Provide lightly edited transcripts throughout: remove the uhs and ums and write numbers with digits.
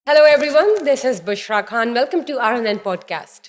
Hello everyone, this is Bushra Khan. Welcome to RNN podcast.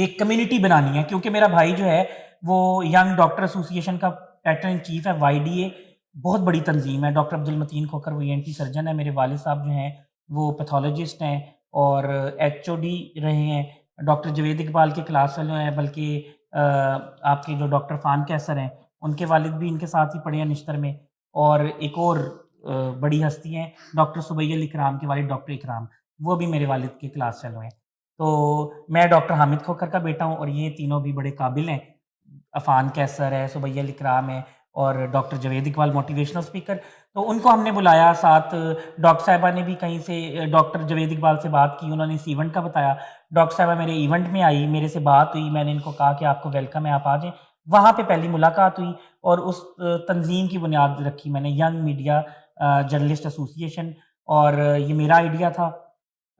ایک community بنانی ہے، کیونکہ میرا بھائی جو ہے وہ ینگ ڈاکٹر ایسوسی ایشن کا ایڈیٹر ان چیف ہے، YDA بہت بڑی تنظیم ہے. ڈاکٹر عبدالمتین کھوکھر وہ ENT سرجن ہے. میرے والد صاحب جو ہیں وہ پیتھولوجسٹ ہیں اور HOD رہے ہیں. ڈاکٹر جوید اقبال کے کلاس فیلو ہیں، بلکہ آپ کے جو ڈاکٹر فان کیسر ہیں ان کے والد بھی ان کے ساتھ ہی پڑھے ہیں نشتر میں. اور ایک اور بڑی ہستی ہیں ڈاکٹر سبیہ الاکرام کے والد ڈاکٹر اکرام، وہ بھی میرے والد کے کلاس فیلو ہیں. تو میں ڈاکٹر حامد کھوکھر کا بیٹا ہوں، اور یہ تینوں بھی بڑے قابل ہیں. عفان کیسر ہے، سبیہ الاکرام ہے، اور doctor Javed Iqbal motivational speaker. تو ان کو ہم نے بلایا ساتھ. ڈاکٹر صاحبہ نے بھی کہیں سے ڈاکٹر جوید اقبال سے بات کی، انہوں نے اس ایونٹ کا بتایا. ڈاکٹر صاحبہ میرے ایونٹ میں آئی، میرے سے بات ہوئی، میں نے ان کو کہا کہ آپ کو ویلکم ہے، آپ آ جائیں. وہاں پہ پہلی ملاقات ہوئی اور اس تنظیم کی بنیاد رکھی میں نے، ینگ میڈیا جرنلسٹ ایسوسی ایشن. اور یہ میرا آئیڈیا تھا،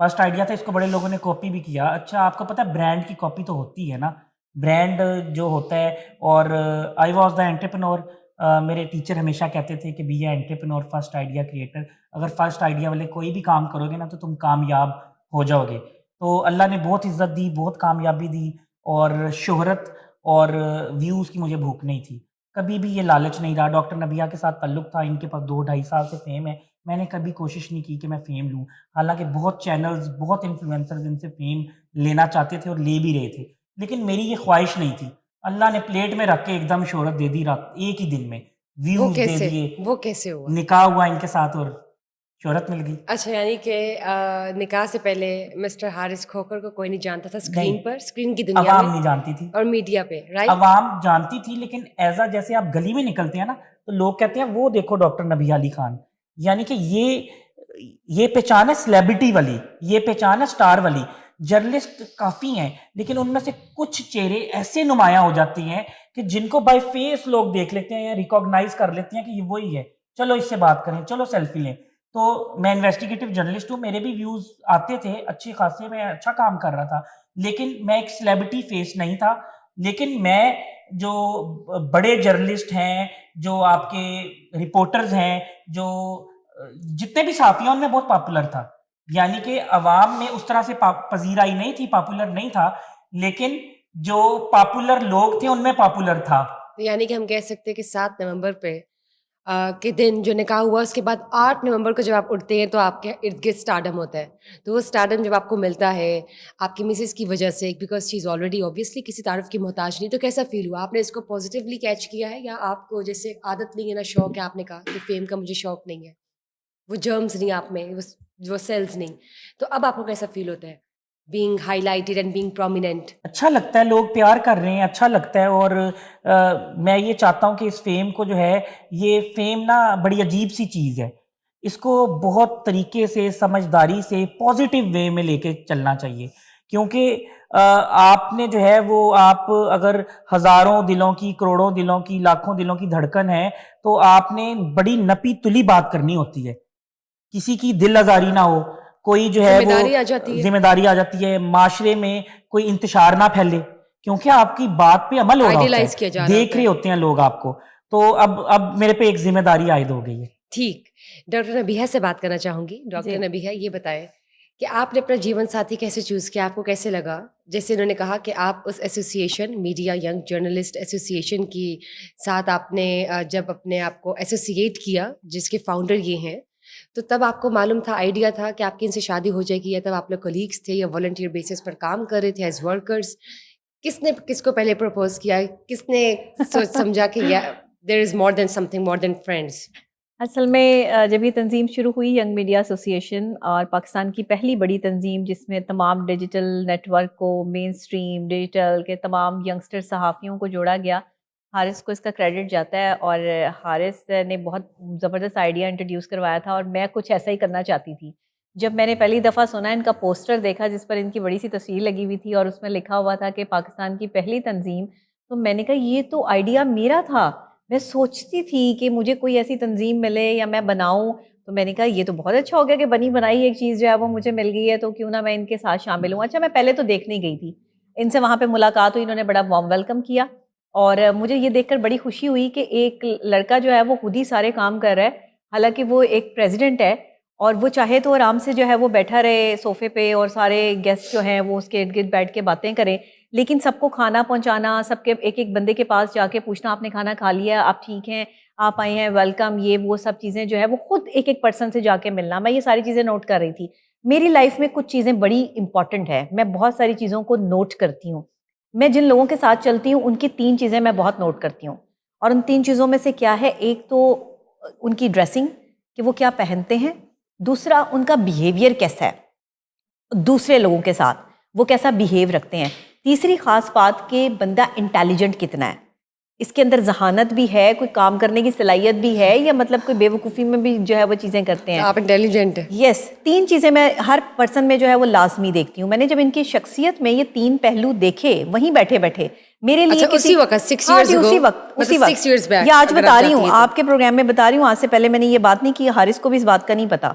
فرسٹ آئیڈیا تھا. اس کو بڑے لوگوں نے کاپی بھی کیا. اچھا آپ کو پتہ ہے برانڈ کی کاپی تو ہوتی ہے نا، برانڈ جو ہوتا ہے. اور آئی واز دا انٹرپرینور. میرے ٹیچر ہمیشہ کہتے تھے کہ be an entrepreneur, first idea creator. اگر فرسٹ آئیڈیا والے کوئی بھی کام کرو گے نا تو تم کامیاب ہو جاؤ گے. تو اللہ نے بہت عزت دی، بہت کامیابی دی، اور شہرت اور ویوز کی مجھے بھوک نہیں تھی. کبھی بھی یہ لالچ نہیں رہا. ڈاکٹر نبیہ کے ساتھ تعلق تھا، ان کے پاس 2-2.5 سال سے فیم ہے. میں نے کبھی کوشش نہیں کی کہ میں فیم لوں، حالانکہ بہت چینلز، بہت انفلوئنسرز ان سے فیم لینا چاہتے تھے اور لے بھی رہے تھے، لیکن میری یہ خواہش نہیں تھی. اللہ نے پلیٹ میں رکھ کے ایک دم شہرت دے دی، رات ایک ہی دن میں ویوز دے دیے. وہ کیسے ہوا؟ نکاح ہوا ان کے ساتھ اور شہرت مل گئی. اچھا، یعنی کہ نکاح سے پہلے مسٹر حارث کھوکھر کو کوئی نہیں جانتا تھا اسکرین نہیں، پر، اسکرین کی دنیا عوام میں نہیں جانتی تھی اور میڈیا پہ، رائٹ؟ عوام جانتی تھی، لیکن ایزا جیسے آپ گلی میں نکلتے ہیں نا تو لوگ کہتے ہیں وہ دیکھو ڈاکٹر نبیہ علی خان. یعنی کہ یہ پہچان ہے سیلیبریٹی والی، یہ پہچان ہے سٹار والی. جرنلسٹ کافی ہیں، لیکن ان میں سے کچھ چہرے ایسے نمایاں ہو جاتی ہیں کہ جن کو بائی فیس لوگ دیکھ لیتے ہیں یا ریکاگنائز کر لیتے ہیں کہ یہ وہی ہے، چلو اس سے بات کریں، چلو سیلفی لیں. تو میں انویسٹیگیٹو جرنلسٹ ہوں، میرے بھی ویوز آتے تھے اچھے خاصے، میں اچھا کام کر رہا تھا، لیکن میں ایک سیلیبریٹی فیس نہیں تھا. لیکن میں جو بڑے جرنلسٹ ہیں، جو آپ کے رپورٹرز ہیں، جو جتنے بھی صحافی ہیں ان میں بہت پاپولر تھا. یعنی کہ عوام میں اس طرح سے پذیرائی نہیں تھی، پاپولر نہیں تھا، لیکن جو پاپولر لوگ تھے ان میں پاپولر تھا. یعنی کہ ہم کہہ سکتے ہیں کہ 7 نومبر پہ کے دن جو نکاح ہوا، اس کے بعد 8 نومبر کو جب آپ اٹھتے ہیں تو آپ کے ارد گرد اسٹارڈم ہوتا ہے. تو وہ اسٹارڈم جب آپ کو ملتا ہے آپ کی مسز کی وجہ سے، because she is already obviously کسی تعارف کی محتاج نہیں، تو کیسا فیل ہوا؟ آپ نے اس کو پازیٹیولی کیچ کیا ہے، یا آپ کو جیسے عادت نہیں ہے نا، شوق ہے، آپ نے کہا کہ فیم کا مجھے شوق نہیں ہے، وہ جرمز نہیں آپ میں، وہ سیلز نہیں، تو اب آپ کو کیسا فیل ہوتا ہے being high lighted and being prominent? اچھا لگتا ہے، لوگ پیار کر رہے ہیں، اچھا لگتا ہے. اور میں یہ چاہتا ہوں کہ اس فیم کو جو ہے، یہ فیم نا بڑی عجیب سی چیز ہے، اس کو بہت طریقے سے، سمجھداری سے، پازیٹیو وے میں لے کے چلنا چاہیے. کیونکہ آپ نے جو ہے وہ، آپ اگر ہزاروں دلوں کی، کروڑوں دلوں کی، لاکھوں دلوں کی دھڑکن ہے، تو آپ نے بڑی نپی تلی بات کرنی ہوتی ہے، کسی کی دل آزاری نہ ہو، کوئی جو ہے وہ ذمہ داری آ جاتی ہے، معاشرے میں کوئی انتشار نہ پھیلے، کیونکہ آپ کی بات پہ عمل ہو رہا ہوتا آئیڈیلائز کیا جا ہے، رہا دیکھ رہے ہوتے ہیں لوگ آپ کو. تو اب میرے پہ ایک ذمہ داری عائد ہو گئی ہے. ٹھیک. ڈاکٹر نبیہ سے بات کرنا چاہوں گی. ڈاکٹر نبیہ، یہ بتائیں کہ آپ نے اپنا جیون ساتھی کیسے چوز کیا، آپ کو کیسے لگا؟ جیسے انہوں نے کہا کہ آپ اس association, media young journalist association کی ساتھ آپ نے جب اپنے آپ کو ایسوسیٹ کیا، جس کے فاؤنڈر یہ ہیں، تو تب آپ کو معلوم تھا، آئیڈیا تھا کہ آپ کی ان سے شادی ہو جائے گی، یا تب آپ لوگ کولیگس تھے یا والنٹیئر بیسس پر کام کر رہے تھے ایز ورکرز؟ کس نے کس کو پہلے پرپوز کیا، کس نے سوچ سمجھا کہ دیر از مور دین سم تھنگ مور دین فرینڈس؟ اصل میں جب یہ تنظیم شروع ہوئی، ینگ میڈیا ایسوسیشن، اور پاکستان کی پہلی بڑی تنظیم جس میں تمام ڈیجیٹل نیٹ ورک کو، مین سٹریم ڈیجیٹل کے تمام ینگسٹر صحافیوں کو جوڑا گیا. حارث کو اس کا کریڈٹ جاتا ہے، اور حارث نے بہت زبردست آئیڈیا انٹروڈیوس کروایا تھا، اور میں کچھ ایسا ہی کرنا چاہتی تھی. جب میں نے پہلی دفعہ سنا، ان کا پوسٹر دیکھا جس پر ان کی بڑی سی تصویر لگی ہوئی تھی اور اس میں لکھا ہوا تھا کہ پاکستان کی پہلی تنظیم، تو میں نے کہا یہ تو آئیڈیا میرا تھا. میں سوچتی تھی کہ مجھے کوئی ایسی تنظیم ملے یا میں بناؤں، تو میں نے کہا یہ تو بہت اچھا ہو گیا کہ بنی بنائی ایک چیز جو ہے وہ مجھے مل گئی ہے، تو کیوں نہ میں ان کے ساتھ شامل ہوں. اچھا، میں پہلے تو دیکھنے گئی تھی، ان سے وہاں پہ ملاقات ہوئی، انہوں نے بڑا وارم ویلکم کیا، اور مجھے یہ دیکھ کر بڑی خوشی ہوئی کہ ایک لڑکا جو ہے وہ خود ہی سارے کام کر رہا ہے. حالانکہ وہ ایک پریزیڈنٹ ہے، اور وہ چاہے تو آرام سے جو ہے وہ بیٹھا رہے صوفے پہ، اور سارے گیسٹ جو ہیں وہ اس کے ارد گرد بیٹھ کے باتیں کریں، لیکن سب کو کھانا پہنچانا, سب کے ایک ایک بندے کے پاس جا کے پوچھنا آپ نے کھانا کھا لیا, آپ ٹھیک ہیں, آپ آئے ہیں, ویلکم, یہ وہ سب چیزیں جو ہے وہ خود ایک ایک پرسن سے جا کے ملنا, میں یہ ساری چیزیں نوٹ کر رہی تھی. میری لائف میں کچھ چیزیں بڑی امپورٹنٹ ہے, میں بہت ساری چیزوں کو نوٹ کرتی ہوں. میں جن لوگوں کے ساتھ چلتی ہوں ان کی 3 چیزیں میں بہت نوٹ کرتی ہوں, اور ان 3 چیزوں میں سے کیا ہے, ایک تو ان کی ڈریسنگ کہ وہ کیا پہنتے ہیں, دوسرا ان کا بیہیویئر کیسا ہے دوسرے لوگوں کے ساتھ, وہ کیسا بیہیو رکھتے ہیں, تیسری خاص بات کہ بندہ انٹیلیجنٹ کتنا ہے, اس کے اندر ذہانت بھی ہے, کوئی کام کرنے کی صلاحیت بھی ہے, یا مطلب کوئی بے وقوفی میں بھی جو ہے وہ چیزیں کرتے ہیں. آپ انٹیلیجنٹ ہیں. یس, 3 چیزیں میں ہر پرسن میں جو ہے وہ لازمی دیکھتی ہوں. میں نے جب ان کی شخصیت میں یہ 3 پہلو دیکھے وہیں بیٹھے بیٹھے, میرے لیے اسی وقت 6 years ago, اسی وقت 6 years back, یہ آج بتا رہی ہوں آپ کے پروگرام میں بتا رہی ہوں, آج سے پہلے میں نے یہ بات نہیں کی, حارث کو بھی اس بات کا نہیں پتا.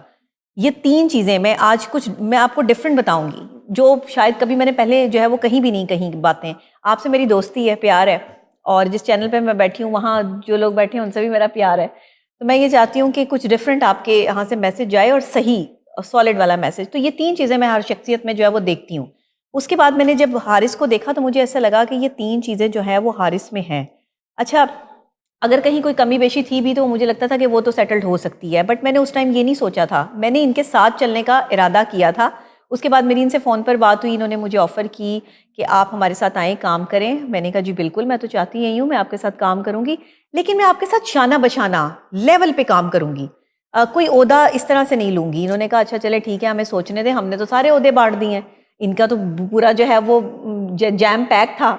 یہ 3 چیزیں میں آج کچھ میں آپ کو ڈفرینٹ بتاؤں گی جو شاید کبھی میں نے پہلے جو ہے وہ کہیں بھی نہیں کہیں باتیں. آپ سے میری دوستی ہے, پیار ہے, اور جس چینل پہ میں بیٹھی ہوں وہاں جو لوگ بیٹھے ہیں ان سے بھی میرا پیار ہے. تو میں یہ چاہتی ہوں کہ کچھ ڈفرینٹ آپ کے یہاں سے میسج جائے, اور صحیح سالڈ والا میسج. تو یہ 3 چیزیں میں ہر شخصیت میں جو ہے وہ دیکھتی ہوں. اس کے بعد میں نے جب حارث کو دیکھا تو مجھے ایسا لگا کہ یہ 3 چیزیں جو ہیں وہ حارث میں ہیں. اچھا, اگر کہیں کوئی کمی بیشی تھی بھی تو مجھے لگتا تھا کہ وہ تو سیٹلڈ ہو سکتی ہے, بٹ میں نے اس ٹائم یہ نہیں سوچا تھا. میں نے ان کے ساتھ چلنے کا ارادہ کیا تھا. اس کے بعد میری ان سے فون پر بات ہوئی, انہوں نے مجھے آفر کی کہ آپ ہمارے ساتھ آئیں, کام کریں. میں نے کہا جی بالکل, میں تو چاہتی یہی ہوں, میں آپ کے ساتھ کام کروں گی, لیکن میں آپ کے ساتھ شانہ بشانہ لیول پہ کام کروں گی, کوئی عہدہ اس طرح سے نہیں لوں گی. انہوں نے کہا اچھا چلے ٹھیک ہے, ہمیں سوچنے دیں, ہم نے تو سارے عہدے بانٹ دیے ہیں, ان کا تو پورا جو ہے وہ جیم پیک تھا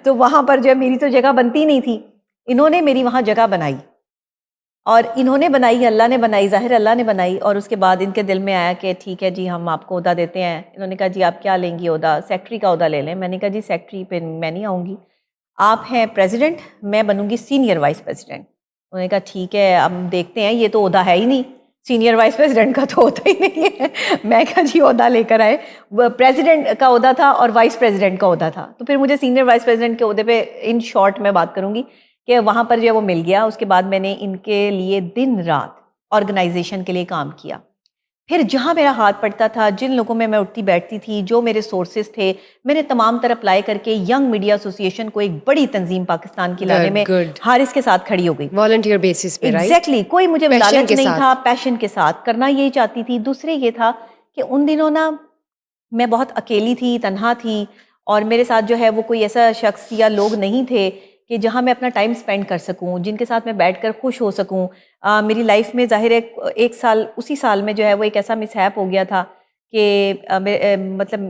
تو وہاں پر جو ہے میری تو جگہ بنتی نہیں تھی. انہوں نے میری وہاں جگہ بنائی, اور انہوں نے بنائی, اللہ نے بنائی, ظاہر اللہ نے بنائی. اور اس کے بعد ان کے دل میں آیا کہ ٹھیک ہے جی ہم آپ کو عہدہ دیتے ہیں. انہوں نے کہا جی آپ کیا لیں گی عہدہ, سیکٹری کا عہدہ لے لیں. میں نے کہا جی سیکٹری پہ میں نہیں آؤں گی, آپ ہیں پریزیڈنٹ, میں بنوں گی سینئر وائس پریزیڈنٹ. انہوں نے کہا ٹھیک ہے, اب دیکھتے ہیں, یہ تو عہدہ ہے ہی نہیں, سینئر وائس پریزیڈنٹ کا تو ہوتا ہی نہیں ہے. میں کہا جی عہدہ لے کر آئے. پریزیڈنٹ کا عہدہ تھا اور وائس پریزیڈنٹ کا عہدہ تھا, تو پھر مجھے سینئر وائس پریزیڈنٹ کے عہدے پہ ان شارٹ میں بات کروں گی کہ وہاں پر جو ہے وہ مل گیا. اس کے بعد میں نے ان کے لیے دن رات آرگنائزیشن کے لیے کام کیا. پھر جہاں میرا ہاتھ پڑتا تھا, جن لوگوں میں اٹھتی بیٹھتی تھی, جو میرے سورسز تھے, میں نے تمام طرح اپلائی کر کے ینگ میڈیا ایسوسی ایشن کو, ایک بڑی تنظیم پاکستان کی لانے میں حارث کے ساتھ کھڑی ہو گئی. والنٹیئر بیسس پہ, رائٹ؟ ایگزیکٹلی, کوئی مجھے لالچ نہیں تھا, پیشن کے ساتھ کرنا یہی چاہتی تھی. دوسرے یہ تھا کہ ان دنوں نا میں بہت اکیلی تھی, تنہا تھی, اور میرے ساتھ جو ہے وہ کوئی ایسا شخص یا لوگ نہیں تھے کہ جہاں میں اپنا ٹائم سپینڈ کر سکوں, جن کے ساتھ میں بیٹھ کر خوش ہو سکوں. میری لائف میں ظاہر ہے ایک سال, اسی سال میں جو ہے وہ ایک ایسا مس ہیپ ہو گیا تھا کہ مطلب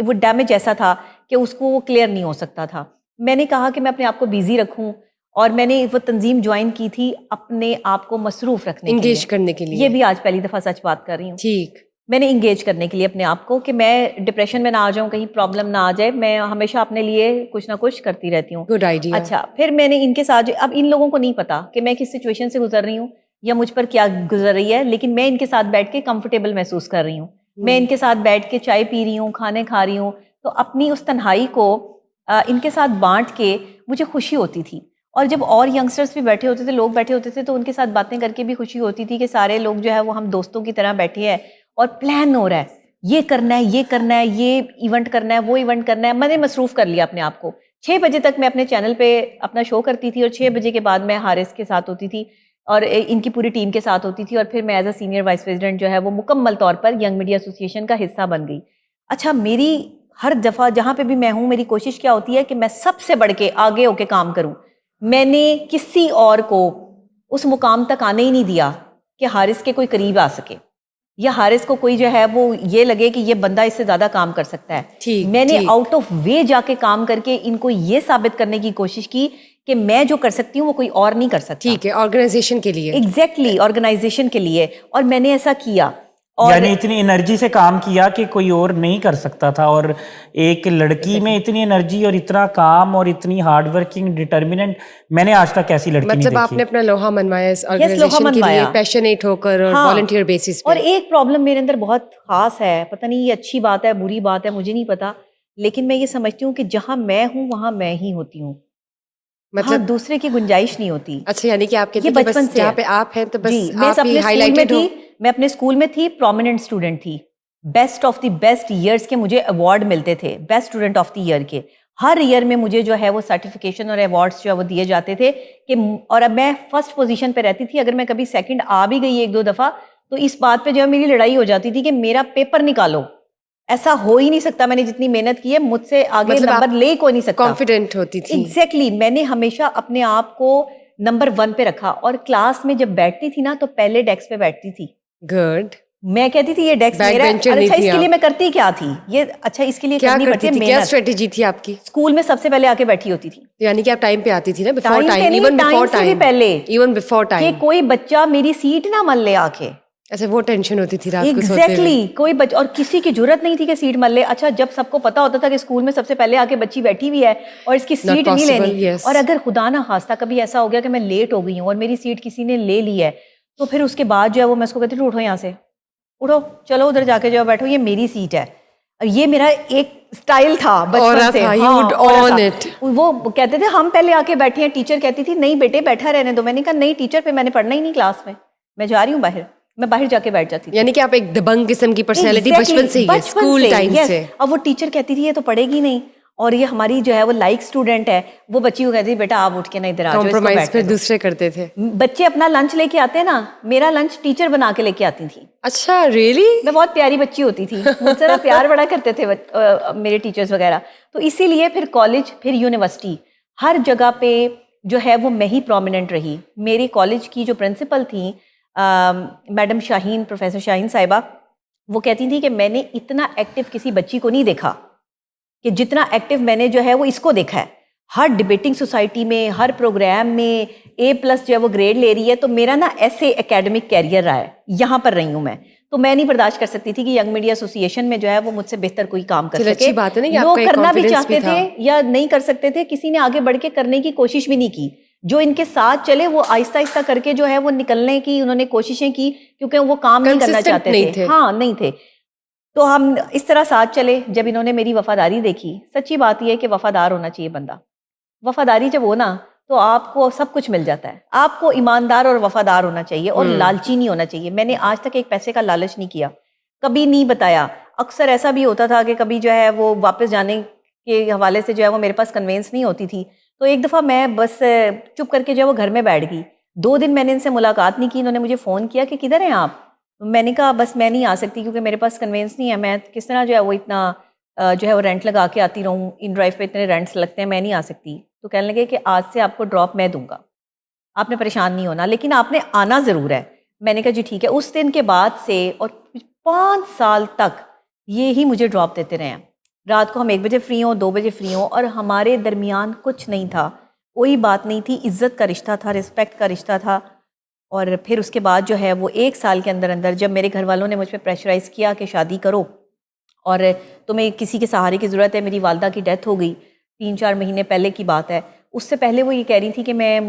وہ ڈیمیج ایسا تھا کہ اس کو وہ کلیئر نہیں ہو سکتا تھا. میں نے کہا کہ میں اپنے آپ کو بیزی رکھوں, اور میں نے وہ تنظیم جوائن کی تھی اپنے آپ کو مصروف رکھنے کے لیے, انگیج کرنے کے لیے. یہ بھی آج پہلی دفعہ سچ بات کر رہی ہوں. ٹھیک, میں نے انگیج کرنے کے لیے اپنے آپ کو کہ میں ڈپریشن میں نہ آ جاؤں, کہیں پرابلم نہ آ جائے. میں ہمیشہ اپنے لیے کچھ نہ کچھ کرتی رہتی ہوں. Good idea. اچھا, پھر میں نے ان کے ساتھ, اب ان لوگوں کو نہیں پتا کہ میں کس سچویشن سے گزر رہی ہوں یا مجھ پر کیا گزر رہی ہے, لیکن میں ان کے ساتھ بیٹھ کے کمفرٹیبل محسوس کر رہی ہوں. میں ان کے ساتھ بیٹھ کے چائے پی رہی ہوں, کھانے کھا رہی ہوں, تو اپنی اس تنہائی کو ان کے ساتھ بانٹ کے مجھے خوشی ہوتی تھی. اور جب اور ینگسٹرس بھی بیٹھے ہوتے تھے, لوگ بیٹھے ہوتے تھے, تو ان کے ساتھ باتیں کر کے بھی خوشی ہوتی تھی کہ سارے لوگ جو ہے وہ ہم دوستوں کی طرح بیٹھے ہیں اور پلان ہو رہا ہے, یہ کرنا ہے, یہ کرنا ہے, یہ ایونٹ کرنا ہے, وہ ایونٹ کرنا ہے. میں نے مصروف کر لیا اپنے آپ کو. 6 بجے تک میں اپنے چینل پہ اپنا شو کرتی تھی, اور 6 بجے کے بعد میں حارث کے ساتھ ہوتی تھی اور ان کی پوری ٹیم کے ساتھ ہوتی تھی, اور پھر میں as a senior vice president جو ہے وہ مکمل طور پر ینگ میڈیا ایسوسی ایشن کا حصہ بن گئی. اچھا, میری ہر دفعہ جہاں پہ بھی میں ہوں, میری کوشش کیا ہوتی ہے کہ میں سب سے بڑھ کے آگے ہو کے کام کروں. میں نے کسی اور کو اس مقام تک آنے ہی نہیں دیا کہ حارث کے کوئی قریب آ سکے, یا حارث کو کوئی جو ہے وہ یہ لگے کہ یہ بندہ اس سے زیادہ کام کر سکتا ہے. میں نے آؤٹ آف وے جا کے کام کر کے ان کو یہ ثابت کرنے کی کوشش کی کہ میں جو کر سکتی ہوں وہ کوئی اور نہیں کر سکتا. ٹھیک ہے, آرگنائزیشن کے لیے. ایگزیکٹلی, آرگنائزیشن کے لیے. اور میں نے ایسا کیا, یعنی اتنی انرجی سے کام کیا کہ کوئی اور نہیں کر سکتا تھا. اور ایک لڑکی میں اتنی انرجی اور اتنا کام اور اتنی ہارڈ ورکنگ, ڈٹرمننٹ, میں نے آج تک ایسی لڑکی نہیں دیکھی. مطلب آپ نے اپنا لوہا منوایا اس آرگنائزیشن کے لیے, پیشنیٹ ہو کر اور والنٹیئر بیسس پہ. اور ایک پرابلم میرے اندر بہت خاص ہے, پتہ نہیں یہ اچھی بات ہے بری بات ہے مجھے نہیں پتا, لیکن میں یہ سمجھتی ہوں کہ جہاں میں ہوں وہاں میں ہی ہوتی ہوں, مطلب دوسرے کی گنجائش نہیں ہوتی. اچھا, یعنی کہ آپ یہ بچپن سے جہاں پہ آپ ہیں تو بس جی, میں آپ ہی اپنے ہائی لائٹڈ ہو. میں اپنے اسکول میں تھی, پرومیننٹ اسٹوڈنٹ تھی, best of the best years کے مجھے ایوارڈ ملتے تھے, best student of the year کے. ہر ایئر میں مجھے جو ہے وہ سرٹیفکیشن اور ایوارڈس جو ہے وہ دیے جاتے تھے کہ, اور اب میں فرسٹ پوزیشن پہ رہتی تھی. اگر میں کبھی سیکنڈ آ بھی گئی ایک دو دفعہ تو اس بات پہ جو ہے میری لڑائی ہو جاتی تھی کہ میرا پیپر نکالو. ایسا ہو ہی نہیں سکتا, میں نے جتنی محنت کی ہے مجھ سے آگے نمبر لے کوئی نہیں سکتا. کانفیڈنٹ ہوتی تھی. ایگزیکٹلی, میں نے ہمیشہ اپنے آپ کو نمبر 1 پہ رکھا, اور کلاس میں جب بیٹھتی تھی نا تو پہلے ڈیسک پہ بیٹھتی تھی. گڈ. میں کہتی تھی یہ ڈیسک میرا ہے. اچھا اس کے لیے میں کرتی کیا تھی یہ, اچھا اس کے لیے کرنی پڑتی ہے. کیا اسٹریٹجی تھی آپ کی؟ اسکول میں سب سے پہلے آ کے بیٹھی ہوتی تھی. یعنی کہ آپ ٹائم پہ آتی تھی نا, before time, time even before time, پہلے, ایون بیفور ٹائم, کہ کوئی بچہ میری سیٹ نہ مل لے آ کے. اچھا وہ ٹینشن ہوتی تھی رات کو سوتے ہوئے. ایگزیکٹلی, کوئی بچہ, اور کسی کی ضرورت نہیں تھی کہ سیٹ مل لے. اچھا جب سب کو پتا ہوتا تھا کہ اسکول میں سب سے پہلے آ کے بچی بیٹھی ہوئی ہے اور اس کی سیٹ نہیں لینی, اور اگر خدا نہ خواستہ کبھی ایسا ہو گیا کہ میں لیٹ ہو گئی ہوں اور میری سیٹ کسی نے لے لی ہے, تو پھر اس کے بعد جو ہے وہ میں اس کو کہتی تھی اٹھو یہاں سے, اٹھو چلو ادھر جا کے جو بیٹھو, یہ میری سیٹ ہے. یہ میرا ایک سٹائل تھا بچپن سے. وہ کہتے تھے ہم پہلے آ کے بیٹھے ہیں, ٹیچر کہتی تھی نہیں بیٹے بیٹھا رہنے دو. میں نے کہا نہیں ٹیچر پہ میں نے پڑھنا ہی نہیں کلاس میں جا رہی ہوں باہر. میں باہر جا کے بیٹھ جاتی تھی. یعنی کہ آپ ایک دبنگ قسم کی پرسنالٹی بچپن سے ہی ہے, اسکول ٹائم سے. اب وہ ٹیچر کہتی تھی یہ تو پڑھے گی نہیں, اور یہ ہماری جو ہے وہ لائک اسٹوڈنٹ ہے, وہ بچی کو کہتی تھی بیٹا آپ اٹھ کے نا ادھر آ جاؤ. کمپرومائز پھر دوسرے کرتے تھے. بچے اپنا لنچ لے کے آتے ہیں نا, میرا لنچ ٹیچر بنا کے لے کے آتی تھی. اچھا ریئلی؟ میں بہت پیاری بچی ہوتی تھی, مجھ سے پیار بڑا کرتے تھے میرے ٹیچرز وغیرہ. تو اسی لیے پھر کالج, پھر یونیورسٹی, ہر جگہ پہ جو ہے وہ میں ہی پرومیننٹ رہی. میری کالج کی جو پرنسپل تھیں میڈم شاہین, پروفیسر شاہین صاحبہ, وہ کہتی تھی کہ میں نے اتنا ایکٹیو کسی بچی کو نہیں دیکھا کہ جتنا ایکٹیو میں نے جو ہے وہ اس کو دیکھا ہے. ہر ڈبیٹنگ سوسائٹی میں, ہر پروگرام میں A+ جو ہے وہ گریڈ لے رہی ہے. تو میرا نا ایسے اکیڈمک کیریئر رہا ہے, یہاں پر رہی ہوں میں. تو میں نہیں برداشت کر سکتی تھی کہ ینگ میڈیا ایسوسی ایشن میں جو ہے وہ مجھ سے بہتر کوئی کام کر سکے. اچھی بات ہے نا, لوگ کرنا بھی چاہتے تھے یا نہیں کر سکتے تھے, کسی نے آگے بڑھ کے کرنے کی کوشش بھی نہیں کی. جو ان کے ساتھ چلے وہ آہستہ آہستہ کر کے جو ہے وہ نکلنے کی انہوں نے کوششیں کی, کیونکہ وہ کام نہیں کرنا چاہتے تھے. ہاں نہیں تھے. تو ہم اس طرح ساتھ چلے. جب انہوں نے میری وفاداری دیکھی, سچی بات یہ ہے کہ وفادار ہونا چاہیے بندہ. وفاداری جب ہونا تو آپ کو سب کچھ مل جاتا ہے. آپ کو ایماندار اور وفادار ہونا چاہیے, اور لالچی نہیں ہونا چاہیے. میں نے آج تک ایک پیسے کا لالچ نہیں کیا, کبھی نہیں بتایا. اکثر ایسا بھی ہوتا تھا کہ کبھی جو ہے وہ واپس جانے کے حوالے سے جو ہے وہ میرے پاس کنوینس نہیں ہوتی تھی. تو ایک دفعہ میں بس چپ کر کے جو ہے وہ گھر میں بیٹھ گئی. 2 دن میں نے ان سے ملاقات نہیں کی. انہوں نے مجھے فون کیا کہ کدھر ہیں آپ. میں نے کہا بس میں نہیں آ سکتی کیونکہ میرے پاس کنوینس نہیں ہے. میں کس طرح جو ہے وہ اتنا جو ہے وہ رینٹ لگا کے آتی رہوں, ان ڈرائیو پہ اتنے رینٹس لگتے ہیں, میں نہیں آ سکتی. تو کہنے لگے کہ آج سے آپ کو ڈراپ میں دوں گا, آپ نے پریشان نہیں ہونا, لیکن آپ نے آنا ضرور ہے. میں نے کہا جی ٹھیک ہے. اس دن کے بعد سے اور 5 سال تک یہی مجھے ڈراپ دیتے رہے ہیں. رات کو ہم 1 بجے فری ہوں, 2 بجے فری ہوں, اور ہمارے درمیان کچھ نہیں تھا, کوئی بات نہیں تھی. عزت کا رشتہ تھا, رسپیکٹ کا رشتہ تھا. اور پھر اس کے بعد جو ہے وہ 1 سال کے اندر اندر جب میرے گھر والوں نے مجھ پہ پریشرائز کیا کہ شادی کرو اور تمہیں کسی کے سہارے کی ضرورت ہے. میری والدہ کی ڈیتھ ہو گئی 3-4 مہینے پہلے کی بات ہے. اس سے پہلے وہ یہ کہہ رہی تھی کہ میں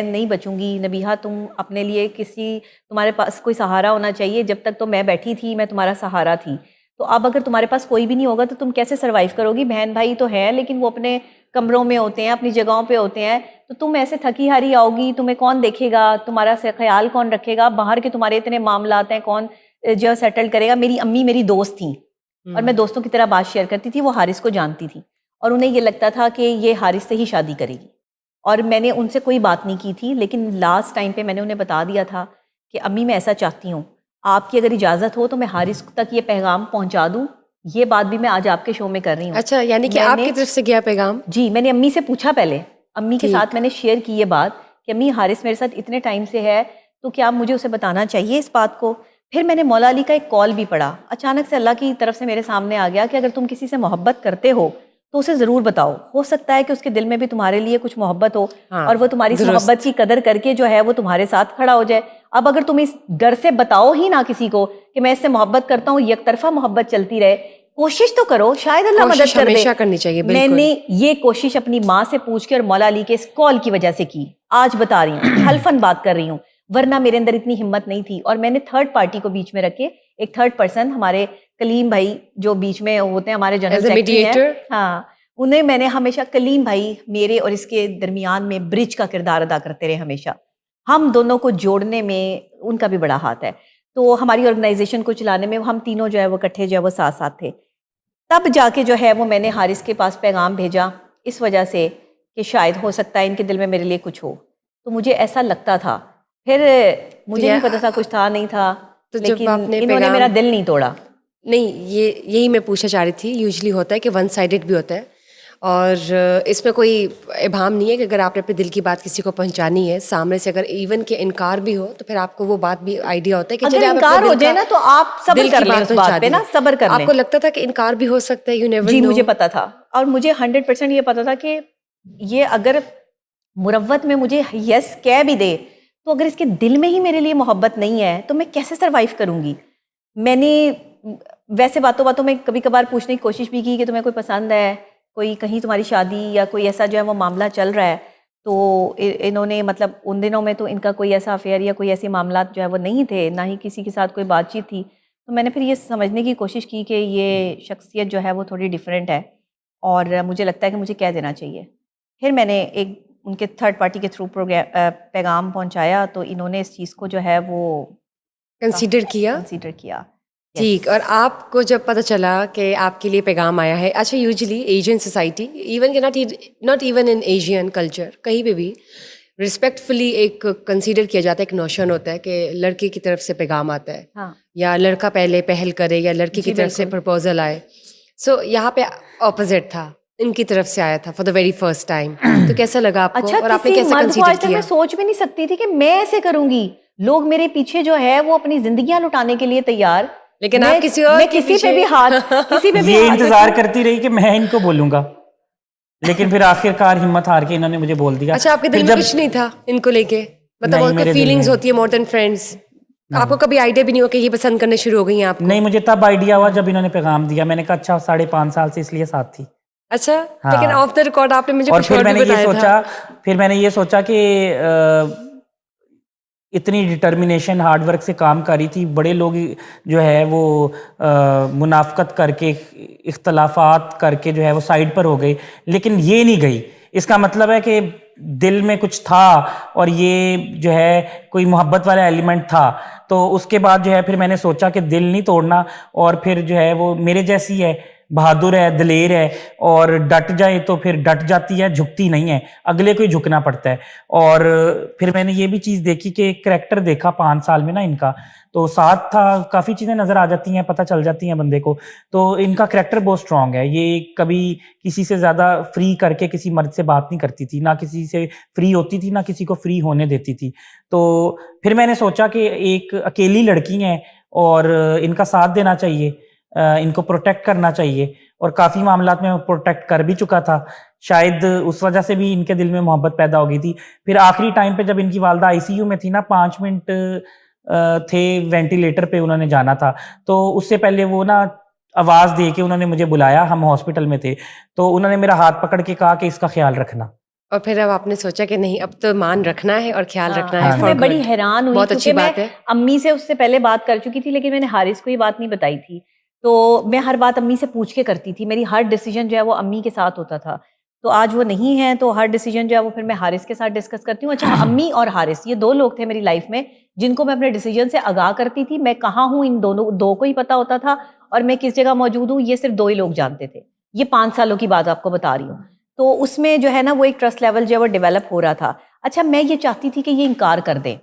نہیں بچوں گی نبیہہ, تم اپنے لیے تمہارے پاس کوئی سہارا ہونا چاہیے. جب تک تو میں بیٹھی تھی میں تمہارا سہارا تھی, تو اب اگر تمہارے پاس کوئی بھی نہیں ہوگا تو تم کیسے سروائیو کرو گی. بہن بھائی تو ہیں لیکن وہ اپنے کمروں میں ہوتے ہیں, اپنی جگہوں پہ ہوتے ہیں, تو تم ایسے تھکی ہاری آؤ گی, تمہیں کون دیکھے گا, تمہارا خیال کون رکھے گا, باہر کے تمہارے اتنے معاملات ہیں کون جو سیٹل کرے گا. میری امی میری دوست تھیں اور میں دوستوں کی طرح بات شیئر کرتی تھی. وہ حارث کو جانتی تھی اور انہیں یہ لگتا تھا کہ یہ حارث سے ہی شادی کرے گی, اور میں نے ان سے کوئی بات نہیں کی تھی. لیکن لاسٹ ٹائم پہ میں نے انہیں بتا دیا تھا کہ امی میں ایسا چاہتی ہوں, آپ کی اگر اجازت ہو تو میں حارث تک یہ پیغام پہنچا دوں. یہ بات بھی میں آج آپ کے شو میں کر رہی ہوں. اچھا, یعنی کہ آپ کی طرف سے گیا پیغام؟ جی, میں نے امی سے پوچھا پہلے, امی کے ساتھ میں نے شیئر کی یہ بات کہ امی حارث میرے ساتھ اتنے ٹائم سے ہے, تو کیا مجھے اسے بتانا چاہیے اس بات کو. پھر میں نے مولا علی کا ایک کال بھی پڑھا, اچانک سے اللہ کی طرف سے میرے سامنے آ گیا کہ اگر تم کسی سے محبت کرتے ہو تو اسے ضرور بتاؤ. ہو سکتا ہے کہ اس کے دل میں بھی تمہارے لیے کچھ محبت ہو, اور وہ تمہاری محبت کی قدر کر کے جو ہے وہ تمہارے ساتھ کھڑا ہو جائے. اب اگر تم اس ڈر سے بتاؤ ہی نہ کسی کو کہ میں اس سے محبت کرتا ہوں, یک طرفہ محبت چلتی رہے, کوشش تو کرو, شاید اللہ مدد کر دے. کرنی چاہیے. میں نے یہ کوشش اپنی ماں سے پوچھ کے اور مولا علی کے اس کال کی وجہ سے کی. آج بتا رہی ہوں, حلفاً بات کر رہی ہوں, ورنہ میرے اندر اتنی ہمت نہیں تھی. اور میں نے 3rd پارٹی کو بیچ میں رکھ کے, ایک 3rd پرسن ہمارے کلیم بھائی جو بیچ میں ہوتے ہیں ہمارے جنرل سیکرٹری ہیں, ہاں, انہیں میں نے ہمیشہ, کلیم بھائی میرے اور اس کے درمیان میں برج کا کردار ادا کرتے رہے ہمیشہ. ہم دونوں کو جوڑنے میں ان کا بھی بڑا ہاتھ ہے. تو ہماری آرگنائزیشن کو چلانے میں ہم تینوں جو ہے وہ اکٹھے جو ہے وہ ساتھ ساتھ تھے. تب جا کے جو ہے وہ میں نے حارث کے پاس پیغام بھیجا اس وجہ سے کہ شاید ہو سکتا ہے ان کے دل میں میرے لیے کچھ ہو. تو مجھے ایسا لگتا تھا, پھر مجھے نہیں پتا تھا, کچھ تھا نہیں تھا, تو جب لیکن آپ نے انہوں نے میرا دل نہیں توڑا. نہیں, یہی میں پوچھنا چاہ رہی تھی. یوزلی ہوتا ہے کہ ون سائڈڈ بھی ہوتا ہے, اور اس میں کوئی ابہام نہیں ہے کہ اگر آپ نے اپنے دل کی بات کسی کو پہنچانی ہے سامنے سے, اگر ایون کہ انکار بھی ہو تو پھر آپ کو وہ بات بھی آئیڈیا ہوتا ہے کہ اگر انکار ہو جائے نا تو آپ صبر کر لیں اس بات پہ نا, صبر کر لیں. آپ کو لگتا تھا کہ انکار بھی ہو سکتا ہے, یو نیور نو. جی مجھے پتا تھا, اور مجھے 100% یہ پتا تھا کہ یہ اگر مروت میں مجھے یس کہہ بھی دے تو اگر اس کے دل میں ہی میرے لیے محبت نہیں ہے تو میں کیسے سروائیو کروں گی. میں نے ویسے باتوں باتوں میں کبھی کبھار پوچھنے کی کوشش بھی کی کہ تمہیں کوئی پسند ہے, کوئی کہیں تمہاری شادی یا کوئی ایسا جو ہے وہ معاملہ چل رہا ہے. تو انہوں نے مطلب ان دنوں میں تو ان کا کوئی ایسا افیئر یا کوئی ایسے معاملات جو ہے وہ نہیں تھے, نہ ہی کسی کے ساتھ کوئی بات چیت تھی. تو میں نے پھر یہ سمجھنے کی کوشش کی کہ یہ شخصیت جو ہے وہ تھوڑی ڈیفرنٹ ہے اور مجھے لگتا ہے کہ مجھے کہہ دینا چاہیے. پھر میں نے ایک ان کے تھرڈ پارٹی کے تھرو پیغام پہنچایا تو انہوں نے اس چیز کو جو ہے وہ کنسیڈر کیا. ٹھیک. اور آپ کو جب پتہ چلا کہ آپ کے لیے پیغام آیا ہے, اچھا یوزلی ایشین سوسائٹی, ایون کہ not even in Asian culture, کہیں پہ بھی رسپیکٹفلی ایک کنسیڈر کیا جاتا ہے, ایک نوشن ہوتا ہے کہ لڑکی کی طرف سے پیغام آتا ہے, یا لڑکا پہلے پہل کرے یا لڑکی کی طرف سے پرپوزل آئے. سو یہاں پہ اپوزٹ تھا, ان کی طرف سے آیا تھا for the very first time. تو کیسا لگا آپ کو, اور آپ نے کیسے کنسیڈر کیا؟ میں سوچ بھی نہیں سکتی تھی کہ میں ایسے کروں گی. لوگ میرے پیچھے جو ہے وہ اپنی زندگیاں لٹانے کے لیے تیار, لیکن آپ کسی اور کسی پہ بھی ہاتھ, کسی پہ بھی یہ انتظار کرتی رہی کہ میں ان کو بولوں گا, لیکن پھر آخر کار ہمت ہار کے انہوں نے مجھے بول دیا. اچھا, آپ کے دل میں کچھ نہیں تھا ان کو لے کے, مطلب ان کو فیلنگز ہوتی ہے مور دین فرینڈس, آپ کو کبھی آئیڈیا بھی نہیں ہوا کہ یہ پسند کرنے شروع ہو گئی ہیں آپ کو؟ نہیں, مجھے تب آئیڈیا ہوا جب انہوں نے پیغام دیا. میں نے کہا اچھا 5.5 سال سے اس لیے ساتھ تھی. اچھا, لیکن آف دا ریکارڈ آپ نے مجھے کچھ اور بھی بتایا تھا. پھر میں نے یہ سوچا کہ اتنی ڈٹرمنیشن ہارڈ ورک سے کام کری تھی, بڑے لوگ جو ہے وہ منافقت کر کے اختلافات کر کے جو ہے وہ سائڈ پر ہو گئے, لیکن یہ نہیں گئی. اس کا مطلب ہے کہ دل میں کچھ تھا اور یہ جو ہے کوئی محبت والا ایلیمنٹ تھا. تو اس کے بعد جو ہے پھر میں نے سوچا کہ دل نہیں توڑنا, اور پھر جو ہے وہ میرے جیسی ہے, بہادر ہے, دلیر ہے, اور ڈٹ جائے تو پھر ڈٹ جاتی ہے, جھکتی نہیں ہے, اگلے کو ہی جھکنا پڑتا ہے. اور پھر میں نے یہ بھی چیز دیکھی کہ کریکٹر دیکھا 5 سال میں نا ان کا, تو ساتھ تھا, کافی چیزیں نظر آ جاتی ہیں, پتہ چل جاتی ہیں بندے کو. تو ان کا کریکٹر بہت اسٹرانگ ہے. یہ کبھی کسی سے زیادہ فری کر کے کسی مرد سے بات نہیں کرتی تھی, نہ کسی سے فری ہوتی تھی, نہ کسی کو فری ہونے دیتی تھی. تو پھر میں نے سوچا کہ ایک اکیلی لڑکی ہیں اور ان کا ساتھ دینا چاہیے, ان کو پروٹیکٹ کرنا چاہیے, اور کافی معاملات میں پروٹیکٹ کر بھی چکا تھا. شاید اس وجہ سے بھی ان کے دل میں محبت پیدا ہو گئی تھی. پھر آخری ٹائم پہ جب ان کی والدہ ICU میں تھی نا, 5 منٹ تھے وینٹیلیٹر پہ انہوں نے جانا تھا, تو اس سے پہلے وہ نا آواز دے کے انہوں نے مجھے بلایا, ہم ہاسپٹل میں تھے, تو انہوں نے میرا ہاتھ پکڑ کے کہا کہ اس کا خیال رکھنا. اور پھر اب آپ نے سوچا کہ نہیں, اب تو مان رکھنا ہے اور خیال رکھنا ہے. میں بڑی حیران ہوئی, بہت اچھی بات ہے. امی سے اس سے پہلے بات کر چکی تھی, لیکن میں نے حارث کو یہ بات نہیں بتائی تھی. تو میں ہر بات امی سے پوچھ کے کرتی تھی, میری ہر ڈیسیجن جو ہے وہ امی کے ساتھ ہوتا تھا. تو آج وہ نہیں ہے تو ہر ڈیسیجن جو ہے وہ پھر میں حارث کے ساتھ ڈسکس کرتی ہوں. اچھا, امی اور حارث یہ 2 لوگ تھے میری لائف میں جن کو میں اپنے ڈیسیجن سے آگاہ کرتی تھی. میں کہاں ہوں ان دونوں 2 کو ہی پتہ ہوتا تھا, اور میں کس جگہ موجود ہوں یہ صرف 2 ہی لوگ جانتے تھے. یہ 5 سالوں کی بات آپ کو بتا رہی ہوں. تو اس میں جو ہے نا وہ ایک ٹرسٹ لیول جو ہے وہ ڈیولپ ہو رہا تھا. اچھا, میں یہ چاہتی تھی کہ یہ انکار کر دے.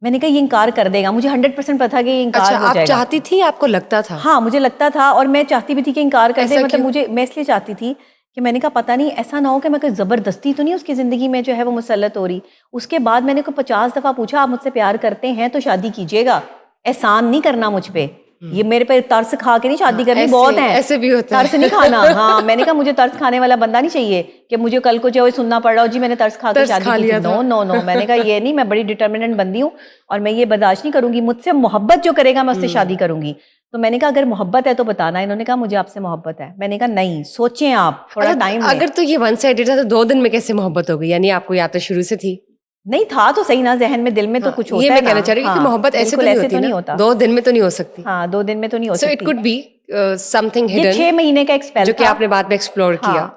میں نے کہا یہ انکار کر دے گا, مجھے 100% پتا کہ یہ انکار ہو جائے گا. آپ چاہتی تھی, آپ کو لگتا تھا؟ ہاں مجھے لگتا تھا, اور میں چاہتی بھی تھی کہ انکار کر دے. مطلب میں اس لیے چاہتی تھی کہ میں نے کہا پتہ نہیں ایسا نہ ہو کہ میں کوئی زبردستی تو نہیں اس کی زندگی میں جو ہے وہ مسلط ہو رہی. اس کے بعد میں نے کوئی 50 دفعہ پوچھا, آپ مجھ سے پیار کرتے ہیں تو شادی کیجیے گا, احسان نہیں کرنا مجھ پہ. یہ میرے پہ ترس کھا کے نہیں شادی کرنی, بہت ہے ایسے بھی ہوتا ہے, ترس نہیں کھانا. ہاں میں نے کہا مجھے ترس کھانے والا بندہ نہیں چاہیے کہ مجھے کل کو جو سننا پڑ رہا ہو جی میں نے ترس کھا کے شادی کی. نو نو نو, میں نے کہا یہ نہیں, میں بڑی ڈٹرمنٹ بندی ہوں اور میں یہ برداشت نہیں کروں گی. مجھ سے محبت جو کرے گا میں اس سے شادی کروں گی. تو میں نے کہا اگر محبت ہے تو بتانا. انہوں نے کہا مجھے آپ سے محبت ہے. میں نے کہا نہیں, سوچیں آپ تھوڑا ٹائم. اگر تو یہ 1 سائڈڈ تھا تو 2 دن میں کیسے محبت ہو گئی؟ یعنی آپ کو یا تو شروع سے تھی؟ نہیں تھا تو صحیح نا, ذہن میں دل میں تو کچھ ہوتا ہے. یہ میں کہنا چاہ رہی ہوں کہ محبت ایسے تو نہیں ہوتا, 2 دن میں تو نہیں ہو سکتی. ہاں 2 دن میں تو نہیں ہو سکتی. So it could be something hidden, 6 مہینے کا ایکسپیل جو کہ آپ نے بعد میں ایکسپلور کیا.